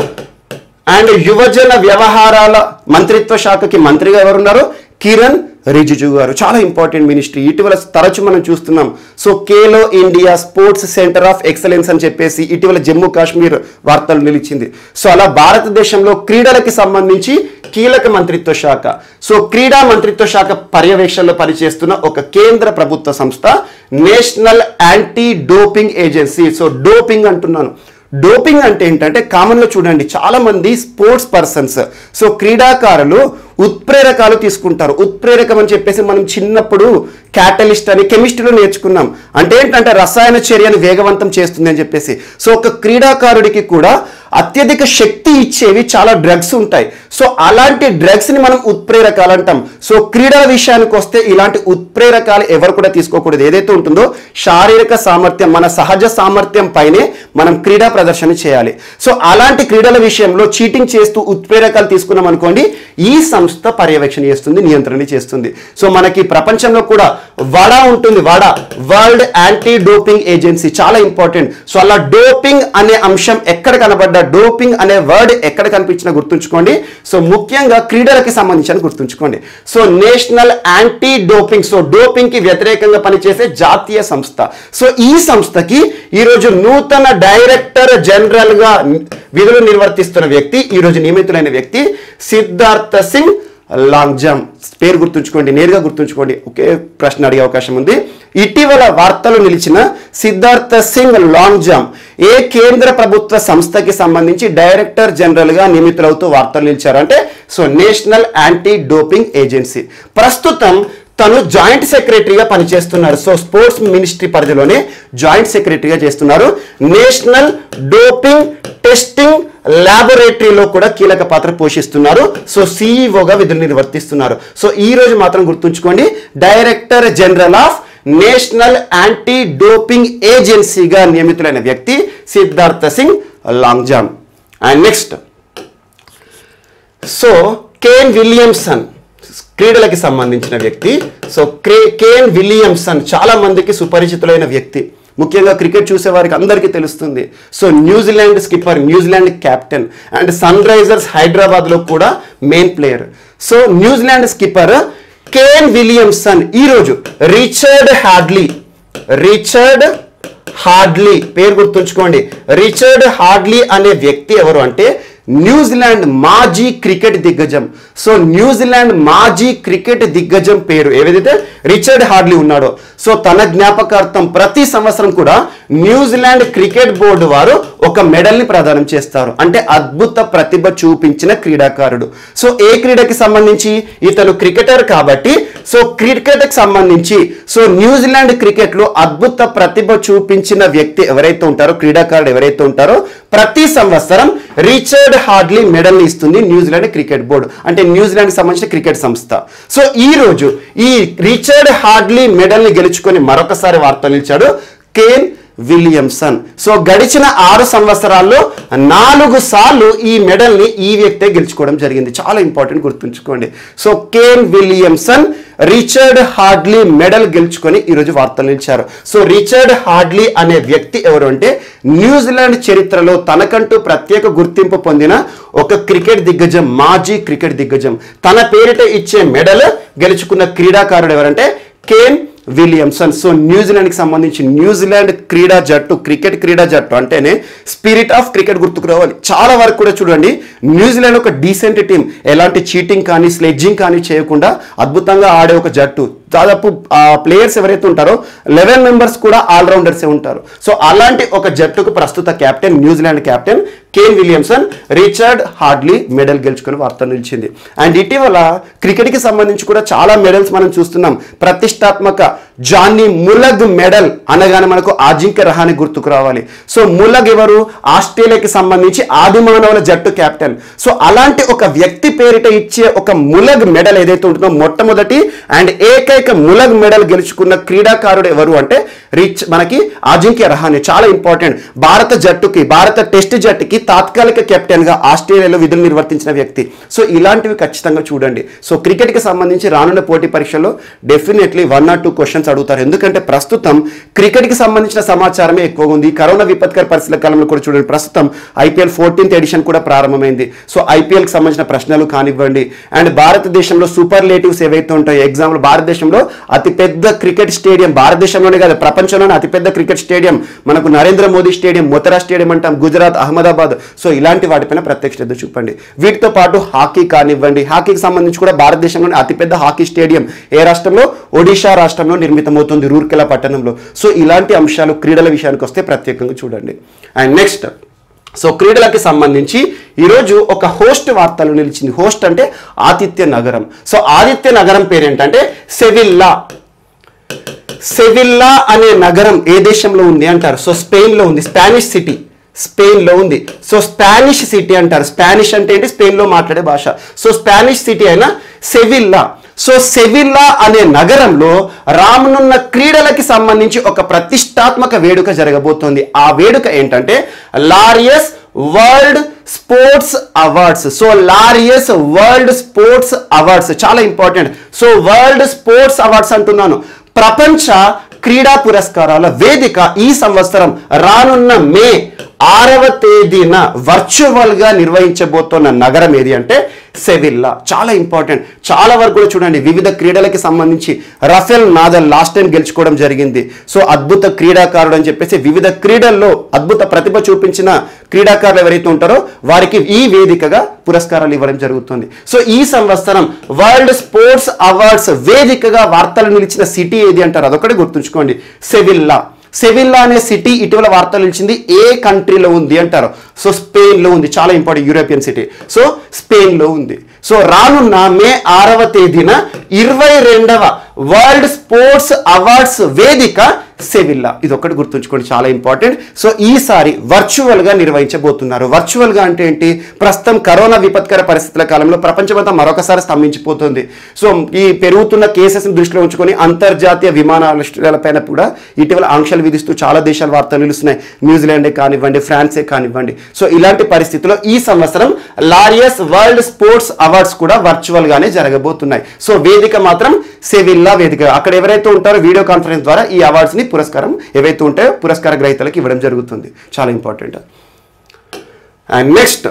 అండ్ యువజన వ్యవహారాల మంత్రిత్వ శాఖకి మంత్రిగా ఎవరున్నారు? కిరణ్ రిజిజు గారు. చాలా ఇంపార్టెంట్ మినిస్ట్రీ. ఇటీవల తరచు మనం చూస్తున్నాం. So Khelo India sports centre of excellence అని చెప్పేసి ఇటీవల జమ్మూ కాశ్మీర్ వార్తలు నిలిచింది. సో అలా భారతదేశంలో క్రీడలకి సంబంధించి కీలక మంత్రిత్వ శాఖ. సో క్రీడా మంత్రిత్వ శాఖ పర్యవేక్షణలో పనిచేస్తున్న ఒక కేంద్ర ప్రభుత్వ సంస్థ national anti doping agency. So doping అంటున్నాను. డోపింగ్ అంటే ఏంటంటే కామన్లో చూడండి, చాలా మంది స్పోర్ట్స్ పర్సన్స్, సో క్రీడాకారులు ఉత్ప్రేరకాలు తీసుకుంటారు. ఉత్ప్రేరకం అని చెప్పేసి మనం చిన్నప్పుడు క్యాటలిస్ట్ అని కెమిస్ట్రీలో నేర్చుకున్నాం. అంటే ఏంటంటే రసాయన చర్యను వేగవంతం చేస్తుంది అని చెప్పేసి. సో ఒక క్రీడాకారుడికి కూడా అత్యధిక శక్తి ఇచ్చేవి చాలా డ్రగ్స్ ఉంటాయి. సో అలాంటి డ్రగ్స్ని మనం ఉత్ప్రేరకాలు అంటాం. సో క్రీడా విషయానికి వస్తే ఇలాంటి ఉత్ప్రేరకాలు ఎవరు కూడా తీసుకోకూడదు. ఏదైతే ఉంటుందో శారీరక సామర్థ్యం, మన సహజ సామర్థ్యం పైనే మనం క్రీడా ప్రదర్శన చేయాలి. సో అలాంటి క్రీడల విషయంలో చీటింగ్ చేస్తూ ఉత్ప్రేరకాలు తీసుకున్నాం అనుకోండి, ఈ సంస్థ పర్యవేక్షణ చేస్తుంది, నియంత్రణ చేస్తుంది. సో మనకి ప్రపంచంలో కూడా వడా ఉంటుంది. Vada, world anti doping agency, చాలా ఇంపార్టెంట్. సో అలా డోపింగ్ అనే అంశం ఎక్కడ కనబడ్డా, డోపింగ్ అనే వర్డ్ ఎక్కడ కనిపించినా గుర్తుంచుకోండి. సో ముఖ్యంగా క్రీడలకి సంబంధించి గుర్తుంచుకోండి. So national anti doping, so doping కి వ్యతిరేకంగా పనిచేసే జాతీయ సంస్థ. సో ఈ సంస్థకి ఈరోజు నూతన డైరెక్టర్ జనరల్ గా విధులు నిర్వర్తిస్తున్న వ్యక్తి, ఈరోజు నియమితులైన వ్యక్తి సిద్ధార్థ సింగ్ లాంగ్ జాంప్. పేరు గుర్తుంచుకోండి, నేరుగా గుర్తుంచుకోండి. ఒకే ప్రశ్న అడిగే అవకాశం ఉంది. ఇటీవల వార్తలు నిలిచిన సిద్ధార్థ సింగ్ లాంగ్ జాంప్ ఏ కేంద్ర ప్రభుత్వ సంస్థకి సంబంధించి డైరెక్టర్ జనరల్ గా నియమితులవుతూ వార్తలు నిలిచారు అంటే so national anti doping agency. ప్రస్తుతం తను జాయింట్ సెక్రటరీగా పనిచేస్తున్నారు. సో స్పోర్ట్స్ మినిస్ట్రీ పరిధిలోనే జాయింట్ సెక్రటరీగా చేస్తున్నారు. నేషనల్ డోపింగ్ టెస్టింగ్ ల్యాబొరేటరీలో కూడా కీలక పాత్ర పోషిస్తున్నారు. సో సిఇఓగా విధులు నిర్వర్తిస్తున్నారు. సో ఈ రోజు మాత్రం గుర్తుంచుకోండి, director general of national anti doping ఏజెన్సీగా నియమితులైన వ్యక్తి Siddharth Singh Longjam. And next, so Kane Williamson, క్రీడలకి సంబంధించిన వ్యక్తి. సో కేన్ విలియమ్సన్ చాలా మందికి సుపరిచితులైన వ్యక్తి. ముఖ్యంగా క్రికెట్ చూసే వారికి అందరికీ తెలుస్తుంది. So New Zealand skipper, New Zealand captain and Sunrisers హైదరాబాద్లో కూడా main player. So New Zealand skipper Kane Williamson ఈరోజు రిచర్డ్ హార్డ్లీ పేరు గుర్తుంచుకోండి. రిచర్డ్ హార్డ్లీ అనే వ్యక్తి ఎవరు అంటే న్యూజిలాండ్ మాజీ క్రికెట్ దిగ్గజం. సో న్యూజిలాండ్ మాజీ క్రికెట్ దిగ్గజం పేరు ఏదైతే రిచర్డ్ హార్డ్లీ ఉన్నాడో, సో తన జ్ఞాపకార్థం ప్రతి సంవత్సరం కూడా న్యూజిలాండ్ క్రికెట్ బోర్డు వారు ఒక మెడల్ని ప్రదానం చేస్తారు. అంటే అద్భుత ప్రతిభ చూపించిన క్రీడాకారుడు. సో ఏ క్రీడకి సంబంధించి? ఇతను క్రికెటర్ కాబట్టి సో క్రికెట్కి సంబంధించి సో న్యూజిలాండ్ క్రికెట్లో అద్భుత ప్రతిభ చూపించిన వ్యక్తి ఎవరైతే ఉంటారో, క్రీడాకారుడు ఎవరైతే ఉంటారో, ప్రతి సంవత్సరం రిచర్డ్ హార్డ్లీ మెడల్ని ఇస్తుంది న్యూజిలాండ్ క్రికెట్ బోర్డు, అంటే న్యూజిలాండ్కి సంబంధించిన క్రికెట్ సంస్థ. సో ఈ రోజు ఈ రిచర్డ్ హార్డ్లీ మెడల్ని గెలుచుకొని మరొకసారి వార్తలు నిలిచాడు కేన్ విలియమ్సన్. సో గడిచిన 6 సంవత్సరాల్లో 4 సార్లు ఈ మెడల్ని ఈ వ్యక్తే గెలుచుకోవడం జరిగింది. చాలా ఇంపార్టెంట్, గుర్తుంచుకోండి. So Kane Williamson Richard Hadlee medal గెలుచుకొని ఈరోజు వార్తలు నిలిచారు. సో రిచర్డ్ హార్డ్లీ అనే వ్యక్తి ఎవరు అంటే న్యూజిలాండ్ చరిత్రలో తనకంటూ ప్రత్యేక గుర్తింపు పొందిన ఒక క్రికెట్ దిగ్గజం, మాజీ క్రికెట్ దిగ్గజం. తన పేరిట ఇచ్చే మెడల్ గెలుచుకున్న క్రీడాకారుడు ఎవరంటే కేన్ విలియమ్సన్. సో న్యూజిలాండ్కి సంబంధించి న్యూజిలాండ్ క్రీడా జట్టు, క్రికెట్ క్రీడా జట్టు అంటేనే స్పిరిట్ ఆఫ్ క్రికెట్ గుర్తుకు రావాలి. చాలా వరకు కూడా చూడండి, న్యూజిలాండ్ ఒక డీసెంట్ టీం, ఎలాంటి చీటింగ్ కానీ స్లెడ్జింగ్ కానీ చేయకుండా అద్భుతంగా ఆడే ఒక జట్టు. దాదాపు ప్లేయర్స్ ఎవరైతే ఉంటారో 11 మెంబర్స్ కూడా ఆల్రౌండర్సే ఉంటారు. సో అలాంటి ఒక జట్టుకు ప్రస్తుత captain, New Zealand captain Kane Williamson Richard Hadlee medal గెలుచుకొని వార్తలు నిలిచింది. అండ్ ఇటీవల క్రికెట్కి సంబంధించి కూడా చాలా మెడల్స్ మనం చూస్తున్నాం. ప్రతిష్టాత్మక జానీ ములగ్ మెడల్ అనగానే మనకు అజింక్య రహానే గుర్తుకు రావాలి. సో ములగ్ ఎవరు? ఆస్ట్రేలియాకి సంబంధించి ఆది మానవుల జట్టు కెప్టెన్. సో అలాంటి ఒక వ్యక్తి పేరిట ఇచ్చే ఒక ములగ్ మెడల్ ఏదైతే ఉంటుందో, మొట్టమొదటి అండ్ ఏకైక ములగ్ మెడల్ గెలుచుకున్న క్రీడాకారుడు ఎవరు అంటే మనకి అజింక్య రహానే. చాలా ఇంపార్టెంట్. భారత టెస్ట్ జట్టుకి తాత్కాలిక కెప్టెన్ గా ఆస్ట్రేలియాలో విధులు నిర్వర్తించిన వ్యక్తి. సో ఇలాంటివి ఖచ్చితంగా చూడండి. సో క్రికెట్ కి సంబంధించి రానున్న పోటీ పరీక్షల్లో డెఫినెట్లీ 1 or 2 క్వశ్చన్స్ అడుగుతారు. ఎందుకంటే ప్రస్తుతం క్రికెట్ కి సంబంధించిన సమాచారమే ఎక్కువగా ఉంది. కరోనా విపత్కర పరిస్థితుల కాలంలో కూడా చూడండి, ప్రస్తుతం IPL 14th ఎడిషన్ కూడా ప్రారంభమైంది. సో IPL కి సంబంధించిన ప్రశ్నలు కానివ్వండి, అండ్ భారతదేశంలో సూపర్లేటివ్స్ ఏవైతే ఉంటాయో, ఎగ్జాంపుల్ భారతదేశంలో అతిపెద్ద క్రికెట్ స్టేడియం, భారతదేశంలోనే కాదు ప్రపంచంలోనే అతిపెద్ద క్రికెట్ స్టేడియం మనకు నరేంద్ర మోదీ స్టేడియం, మొతెరా స్టేడియం అంటాం, గుజరాత్, అహ్మదాబాద్. సో ఇలాంటి వాటిపైన ప్రత్యేక శ్రద్ధ చూపండి. వీటితో పాటు హాకీ కానివ్వండి, హాకీకి సంబంధించి కూడా భారతదేశంలోని అతిపెద్ద హాకీ స్టేడియం ఏ రాష్ట్రంలో? ఒడిషా రాష్ట్రంలో నిర్మితమవుతుంది, రూర్కెలా పట్టణంలో. సో ఇలాంటి అంశాలు క్రీడల విషయానికి వస్తే ప్రత్యేకంగా చూడండి. అండ్ నెక్స్ట్, సో క్రీడలకి సంబంధించి ఈరోజు ఒక హోస్ట్ వార్తలు నిలిచింది. హోస్ట్ అంటే ఆతిథ్య నగరం. సో ఆతిథ్య నగరం పేరేంటంటే సెవిల్లా. సెవిల్లా అనే నగరం ఏ దేశంలో ఉంది అంటారు? సో స్పెయిన్ లో ఉంది. స్పానిష్ సిటీ, స్పెయిన్ లో ఉంది. సో స్పానిష్ సిటీ అంటారు. స్పానిష్ అంటే ఏంటి? స్పెయిన్ లో మాట్లాడే భాష. సో స్పానిష్ సిటీ అయిన సెవిల్లా. సో సెవిల్లా అనే నగరంలో రానున్న క్రీడలకి సంబంధించి ఒక ప్రతిష్టాత్మక వేడుక జరగబోతోంది. ఆ వేడుక ఏంటంటే Laureus world sports awards. So Laureus world sports awards చాలా important. So world sports awards అంటున్నాను. ప్రపంచ క్రీడా పురస్కారాల వేదిక ఈ సంవత్సరం రానున్న మే 6వ తేదీన వర్చువల్ గా నిర్వహించబోతున్న నగరం ఏది అంటే సెవిల్లా. చాలా ఇంపార్టెంట్. చాలా వరకు కూడా చూడండి, వివిధ క్రీడలకి సంబంధించి రఫెల్ నాదల్ లాస్ట్ టైం గెలుచుకోవడం జరిగింది. సో అద్భుత క్రీడాకారుడు అని చెప్పేసి వివిధ క్రీడల్లో అద్భుత ప్రతిభ చూపించిన క్రీడాకారులు ఎవరైతే ఉంటారో వారికి ఈ వేదికగా పురస్కారాలు ఇవ్వడం జరుగుతుంది. సో ఈ సంవత్సరం వరల్డ్ స్పోర్ట్స్ అవార్డ్స్ వేదికగా వార్తలు నిలిచిన సిటీ ఏది అంటారు? అదొకటి గుర్తుంచుకోండి, సెవిల్లా. సెవిల్లా అనే సిటీ ఇటీవల వార్తలు నిలిచింది. ఏ కంట్రీలో ఉంది అంటారు? సో స్పెయిన్ లో ఉంది. చాలా important, European city. So Spain లో ఉంది. సో రానున్న మే 6వ తేదీన 22వ వరల్డ్ స్పోర్ట్స్ అవార్డ్స్ వేదిక సెవిల్లా. ఇది ఒకటి గుర్తుంచుకోండి, చాలా ఇంపార్టెంట్. సో ఈసారి వర్చువల్ గా నిర్వహించబోతున్నారు. వర్చువల్ గా అంటే ఏంటి? ప్రస్తుతం కరోనా విపత్కర పరిస్థితుల కాలంలో ప్రపంచమంతా మరొకసారి స్తంభించిపోతుంది. సో ఈ పెరుగుతున్న కేసెస్ దృష్టిలో ఉంచుకొని అంతర్జాతీయ విమానాశ్రయాలపైన కూడా ఇటీవల ఆంక్షలు విధిస్తూ చాలా దేశాల వార్తలు నిలుస్తున్నాయి. న్యూజిలాండే కానివ్వండి, ఫ్రాన్సే కానివ్వండి. సో ఇలాంటి పరిస్థితుల్లో ఈ సంవత్సరం లారియస్ వరల్డ్ స్పోర్ట్స్ అవార్డ్స్ కూడా వర్చువల్ గానే జరగబోతున్నాయి. సో వేదిక మాత్రం సెవిల్లా వేదిక. అక్కడ ఎవరైతే ఉంటారో వీడియో కాన్ఫరెన్స్ ద్వారా ఈ అవార్డ్స్ ని పురస్కారం ఏవైతే ఉంటాయో పురస్కార గ్రహీతలకు ఇవ్వడం జరుగుతుంది. చాలా important. And next,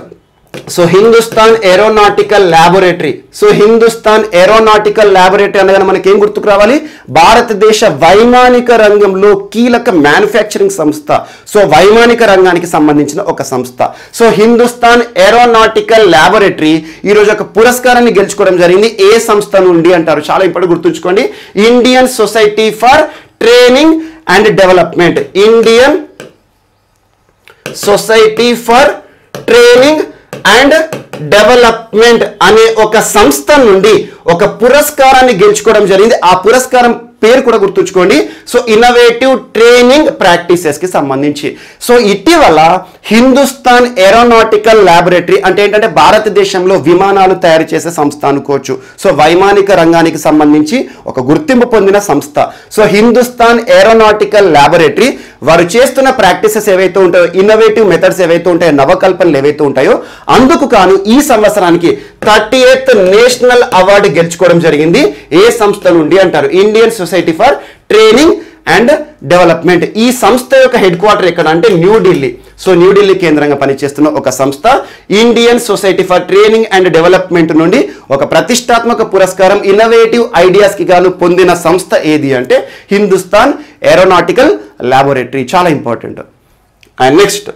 so Hindustan aeronautical laboratory. So Hindustan aeronautical laboratory అనగానే మనకి ఏం గుర్తుకు రావాలి? భారతదేశ వైమానిక రంగంలో కీలక మ్యానుఫ్యాక్చరింగ్ సంస్థ. సో వైమానిక రంగానికి సంబంధించిన ఒక సంస్థ. సో హిందుస్థాన్ ఏరోనాటికల్ ల్యాబొరేటరీ ఈరోజు ఒక పురస్కారాన్ని గెలుచుకోవడం జరిగింది. ఏ సంస్థ నుండి అంటారు? చాలా ఇంపార్టెంట్, గుర్తుంచుకోండి. Indian society for training and development. Indian society for training and development అనే ఒక సంస్థ నుండి ఒక పురస్కారాన్ని గెలుచుకోవడం జరిగింది. ఆ పురస్కారం పేరు కూడా గుర్తుంచుకోండి. సో ఇన్నోవేటివ్ ట్రైనింగ్ ప్రాక్టీసెస్ కి సంబంధించి. సో ఇటీవల హిందుస్థాన్ ఏరోనాటికల్ ల్యాబొరేటరీ అంటే ఏంటంటే భారతదేశంలో విమానాలు తయారు చేసే సంస్థ అనుకోవచ్చు. సో వైమానిక రంగానికి సంబంధించి ఒక గుర్తింపు పొందిన సంస్థ. సో హిందుస్థాన్ ఏరోనాటికల్ ల్యాబొరేటరీ వారు చేస్తున్న ప్రాక్టీసెస్ ఏవైతే ఉంటాయో, ఇన్నోవేటివ్ మెథడ్స్ ఏవైతే ఉంటాయో, నవకల్పనలు ఏవైతే ఉంటాయో అందుకు కాను ఈ సంవత్సరానికి 38th నేషనల్ అవార్డు గెలుచుకోవడం జరిగింది. ఏ సంస్థ నుండి అంటారు? Indian society for training and development. ఈ సంస్థ యొక్క హెడ్ క్వార్టర్ ఎక్కడ అంటే న్యూఢిల్లీ. సో న్యూఢిల్లీ కేంద్రంగా పనిచేస్తున్న ఒక సంస్థ Indian society for training and development నుండి ఒక ప్రతిష్టాత్మక పురస్కారం ఇన్నోవేటివ్ ఐడియాస్ కి గాను పొందిన సంస్థ ఏది అంటే హిందుస్థాన్ ఏరోనాటికల్ ల్యాబొరేటరీ. చాలా important. And next,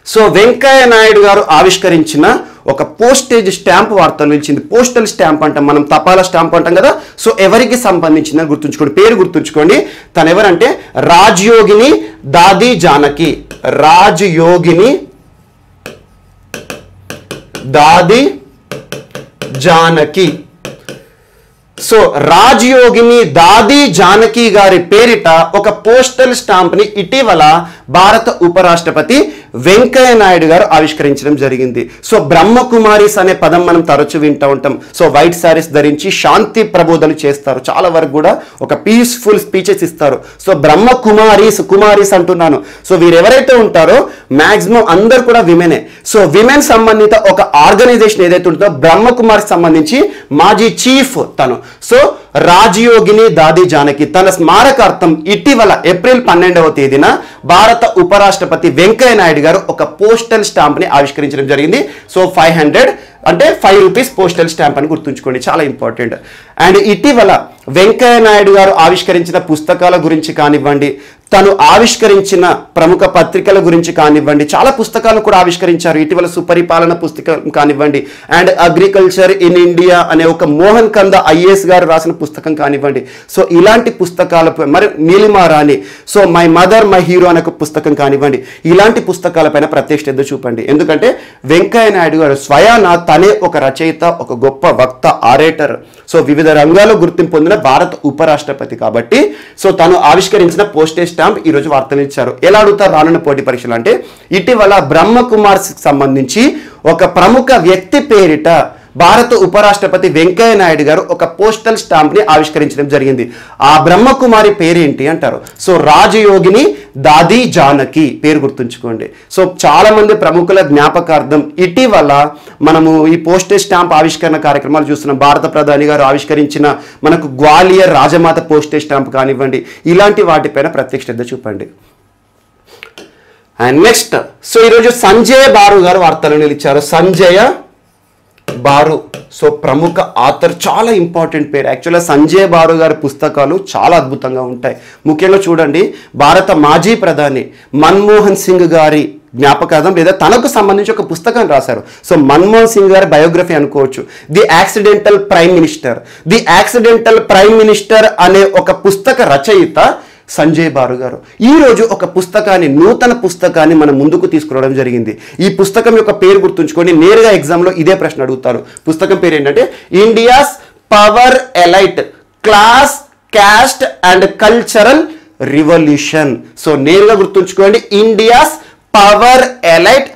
so Venkaiah Naidu గారు ఆవిష్కరించిన ఒక పోస్టేజ్ స్టాంప్ వార్తలు నిలిచింది. పోస్టల్ స్టాంప్ అంటాం మనం, తపాలా స్టాంప్ అంటాం కదా. సో ఎవరికి సంబంధించిందని గుర్తుంచుకోండి, పేరు గుర్తుంచుకోండి. తను ఎవరంటే రాజ్యోగిని దాది జానకి. రాజ్యోగిని దాది జానకి. సో రాజయోగిని దాది జానకి గారి పేరిట ఒక పోస్టల్ స్టాంప్ ని ఇటీవల భారత ఉపరాష్ట్రపతి వెంకయ్య నాయుడు గారు ఆవిష్కరించడం జరిగింది. సో బ్రహ్మకుమారీస్ అనే పదం మనం తరచు వింటూ ఉంటాం. సో వైట్ సారీస్ ధరించి శాంతి ప్రబోధనలు చేస్తారు, చాలా వరకు కూడా ఒక పీస్ఫుల్ స్పీచెస్ ఇస్తారు. సో కుమారీస్ అంటున్నాను. సో వీరెవరైతే ఉంటారో మాక్సిమం అందరు కూడా విమెనే. సో విమెన్ సంబంధిత ఒక ఆర్గనైజేషన్ ఏదైతే ఉంటుందో బ్రహ్మకుమారికి సంబంధించి మాజీ చీఫ్ తను. సో రాజయోగిని దాది జానకి తన స్మారకార్థం ఇటీవల ఏప్రిల్ 12వ తేదీన భారత ఉపరాష్ట్రపతి వెంకయ్య నాయుడు గారు ఒక పోస్టల్ స్టాంప్ ని ఆవిష్కరించడం జరిగింది. సో 500 అంటే 5 రూపీస్ పోస్టల్ స్టాంప్ అని గుర్తుంచుకోండి, చాలా ఇంపార్టెంట్. అండ్ ఇటీవల వెంకయ్య నాయుడు గారు ఆవిష్కరించిన పుస్తకాల గురించి కానివ్వండి, తను ఆవిష్కరించిన ప్రముఖ పత్రికల గురించి కానివ్వండి, చాలా పుస్తకాలు కూడా ఆవిష్కరించారు. ఇటీవల సుపరిపాలన పుస్తకం కానివ్వండి, అండ్ అగ్రికల్చర్ ఇన్ ఇండియా అనే ఒక మోహన్ కంద ఐఏఎస్ గారు రాసిన పుస్తకం కానివ్వండి. సో ఇలాంటి పుస్తకాలపై మరి Neelima Rani, so my mother my hero అనే ఒక పుస్తకం కానివ్వండి, ఇలాంటి పుస్తకాలపైన ప్రత్యేక శ్రద్ధ చూపండి. ఎందుకంటే వెంకయ్య నాయుడు గారు స్వయాన తనే ఒక రచయిత, ఒక గొప్ప వక్త, ఆరేటర్. సో వివిధ రంగాల్లో గుర్తింపు పొందిన భారత ఉపరాష్ట్రపతి కాబట్టి సో తను ఆవిష్కరించిన పోస్టేజ్ స్టాంప్ ఈరోజు వార్తలు ఇచ్చారు. ఎలా అడుగుతారు రానున్న పోటీ పరీక్షలు అంటే, ఇటీవల బ్రహ్మకుమార్కి సంబంధించి ఒక ప్రముఖ వ్యక్తి పేరిట భారత ఉపరాష్ట్రపతి వెంకయ్య నాయుడు గారు ఒక పోస్టల్ స్టాంప్ ని ఆవిష్కరించడం జరిగింది. ఆ బ్రహ్మకుమారి పేరేంటి అంటారు. సో రాజయోగిని దాది జానకి పేరు గుర్తుంచుకోండి. సో చాలా మంది ప్రముఖుల జ్ఞాపకార్థం ఇటీవల మనము ఈ పోస్టేజ్ స్టాంప్ ఆవిష్కరణ కార్యక్రమాలు చూస్తున్నాం. భారత ప్రధాని గారు ఆవిష్కరించిన మనకు గ్వాలియర్ రాజమాత పోస్టేజ్ స్టాంప్ కానివ్వండి, ఇలాంటి వాటిపైన ప్రత్యేక శ్రద్ధ చూపండి. అండ్ నెక్స్ట్, సో ఈరోజు సంజయ్ బారు గారు వార్తలు నిలిచారు. సంజయ బారు, సో ప్రముఖ ఆథర్, చాలా ఇంపార్టెంట్ పేరు. యాక్చువల్గా సంజయ్ బారు గారి పుస్తకాలు చాలా అద్భుతంగా ఉంటాయి. ముఖ్యంగా చూడండి, భారత మాజీ ప్రధాని మన్మోహన్ సింగ్ గారి జ్ఞాపకార్థం లేదా తనకు సంబంధించి ఒక పుస్తకం రాశారు. సో మన్మోహన్ సింగ్ గారి బయోగ్రఫీ అనుకోవచ్చు. ది యాక్సిడెంటల్ ప్రైమ్ మినిస్టర్ అనే ఒక పుస్తక రచయిత సంజయ్ బారు గారు ఈ రోజు ఒక పుస్తకాన్ని, నూతన పుస్తకాన్ని మన ముందుకు తీసుకురావడం జరిగింది. ఈ పుస్తకం యొక్క పేరు గుర్తుంచుకోండి, నేరుగా ఎగ్జామ్లో ఇదే ప్రశ్న అడుగుతారు. పుస్తకం పేరు ఏంటంటే India's power elite class caste and cultural revolution. So నేరుగా గుర్తుంచుకోండి, India's power elite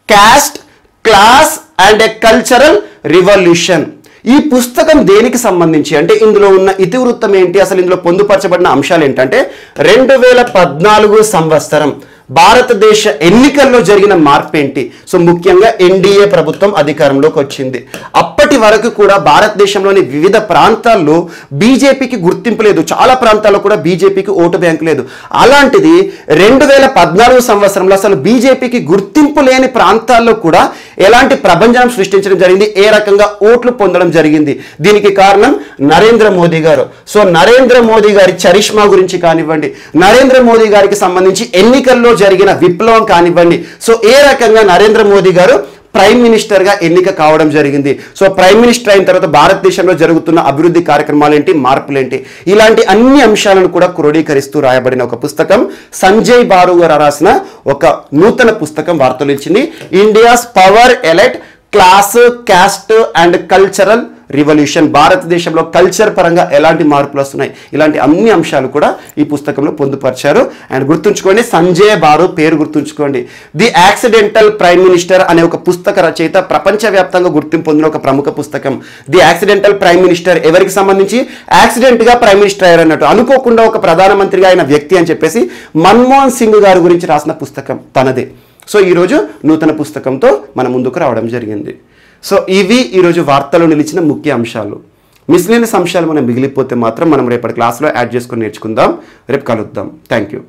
caste class and cultural revolution. ఈ పుస్తకం దేనికి సంబంధించి అంటే ఇందులో ఉన్న ఇతివృత్తం ఏంటి, అసలు ఇందులో పొందుపరచబడిన అంశాలు ఏంటంటే 2014 సంవత్సరం భారతదేశ ఎన్నికల్లో జరిగిన మార్పు ఏంటి. సో ముఖ్యంగా ఎన్డీఏ ప్రభుత్వం అధికారంలోకి వచ్చింది. అప్పటి వరకు కూడా భారతదేశంలోని వివిధ ప్రాంతాల్లో బీజేపీకి గుర్తింపు లేదు, చాలా ప్రాంతాల్లో కూడా బీజేపీకి ఓటు బ్యాంకు లేదు. అలాంటిది 2014 సంవత్సరంలో అసలు బీజేపీకి గుర్తింపు లేని ప్రాంతాల్లో కూడా ఎలాంటి ప్రభంజనం సృష్టించడం జరిగింది, ఏ రకంగా ఓట్లు పొందడం జరిగింది. దీనికి కారణం నరేంద్ర మోదీ గారు. సో నరేంద్ర మోదీ గారి చరిష్మా గురించి కానివ్వండి, నరేంద్ర మోదీ గారికి సంబంధించి ఎన్నికల్లో జరిగిన విప్లవం కానివ్వండి, సో ఏ రకంగా నరేంద్ర మోదీ గారు ప్రైమ్ మినిస్టర్ గా ఎన్నిక కావడం జరిగింది. సో ప్రైమ్ మినిస్టర్ అయిన తర్వాత భారతదేశంలో జరుగుతున్న అభివృద్ధి కార్యక్రమాలు ఏంటి, మార్పులేంటి, ఇలాంటి అన్ని అంశాలను కూడా క్రోడీకరిస్తూ రాయబడిన ఒక పుస్తకం సంజయ్ బారు గారు రాసిన ఒక నూతన పుస్తకం వార్తలు ఇచ్చింది. India's power elite class caste and cultural revolution. భారతదేశంలో కల్చర్ పరంగా ఎలాంటి మార్పులు వస్తున్నాయి, ఇలాంటి అన్ని అంశాలు కూడా ఈ పుస్తకంలో పొందుపరిచారు. అండ్ గుర్తుంచుకోండి, సంజయ్ బారు పేరు గుర్తుంచుకోండి. ది యాక్సిడెంటల్ ప్రైమ్ మినిస్టర్ అనే ఒక పుస్తక రచయిత, ప్రపంచవ్యాప్తంగా గుర్తింపు పొందిన ఒక ప్రముఖ పుస్తకం. ది యాక్సిడెంటల్ ప్రైమ్ మినిస్టర్ ఎవరికి సంబంధించి, యాక్సిడెంట్ గా ప్రైమ్ మినిస్టర్ అయ్యారు అన్నట్టు, అనుకోకుండా ఒక ప్రధానమంత్రిగా అయిన వ్యక్తి అని చెప్పేసి మన్మోహన్ సింగ్ గారి గురించి రాసిన పుస్తకం తనదే. సో ఈరోజు నూతన పుస్తకంతో మన ముందుకు రావడం జరిగింది. సో ఇవి ఈరోజు వార్తలో నిలిచిన ముఖ్య అంశాలు. మిస్లేనియస్ అంశాలు మనం మిగిలిపోతే మాత్రం మనం రేపటి క్లాస్లో యాడ్ చేసుకొని నేర్చుకుందాం. రేపు కలుద్దాం. Thank you.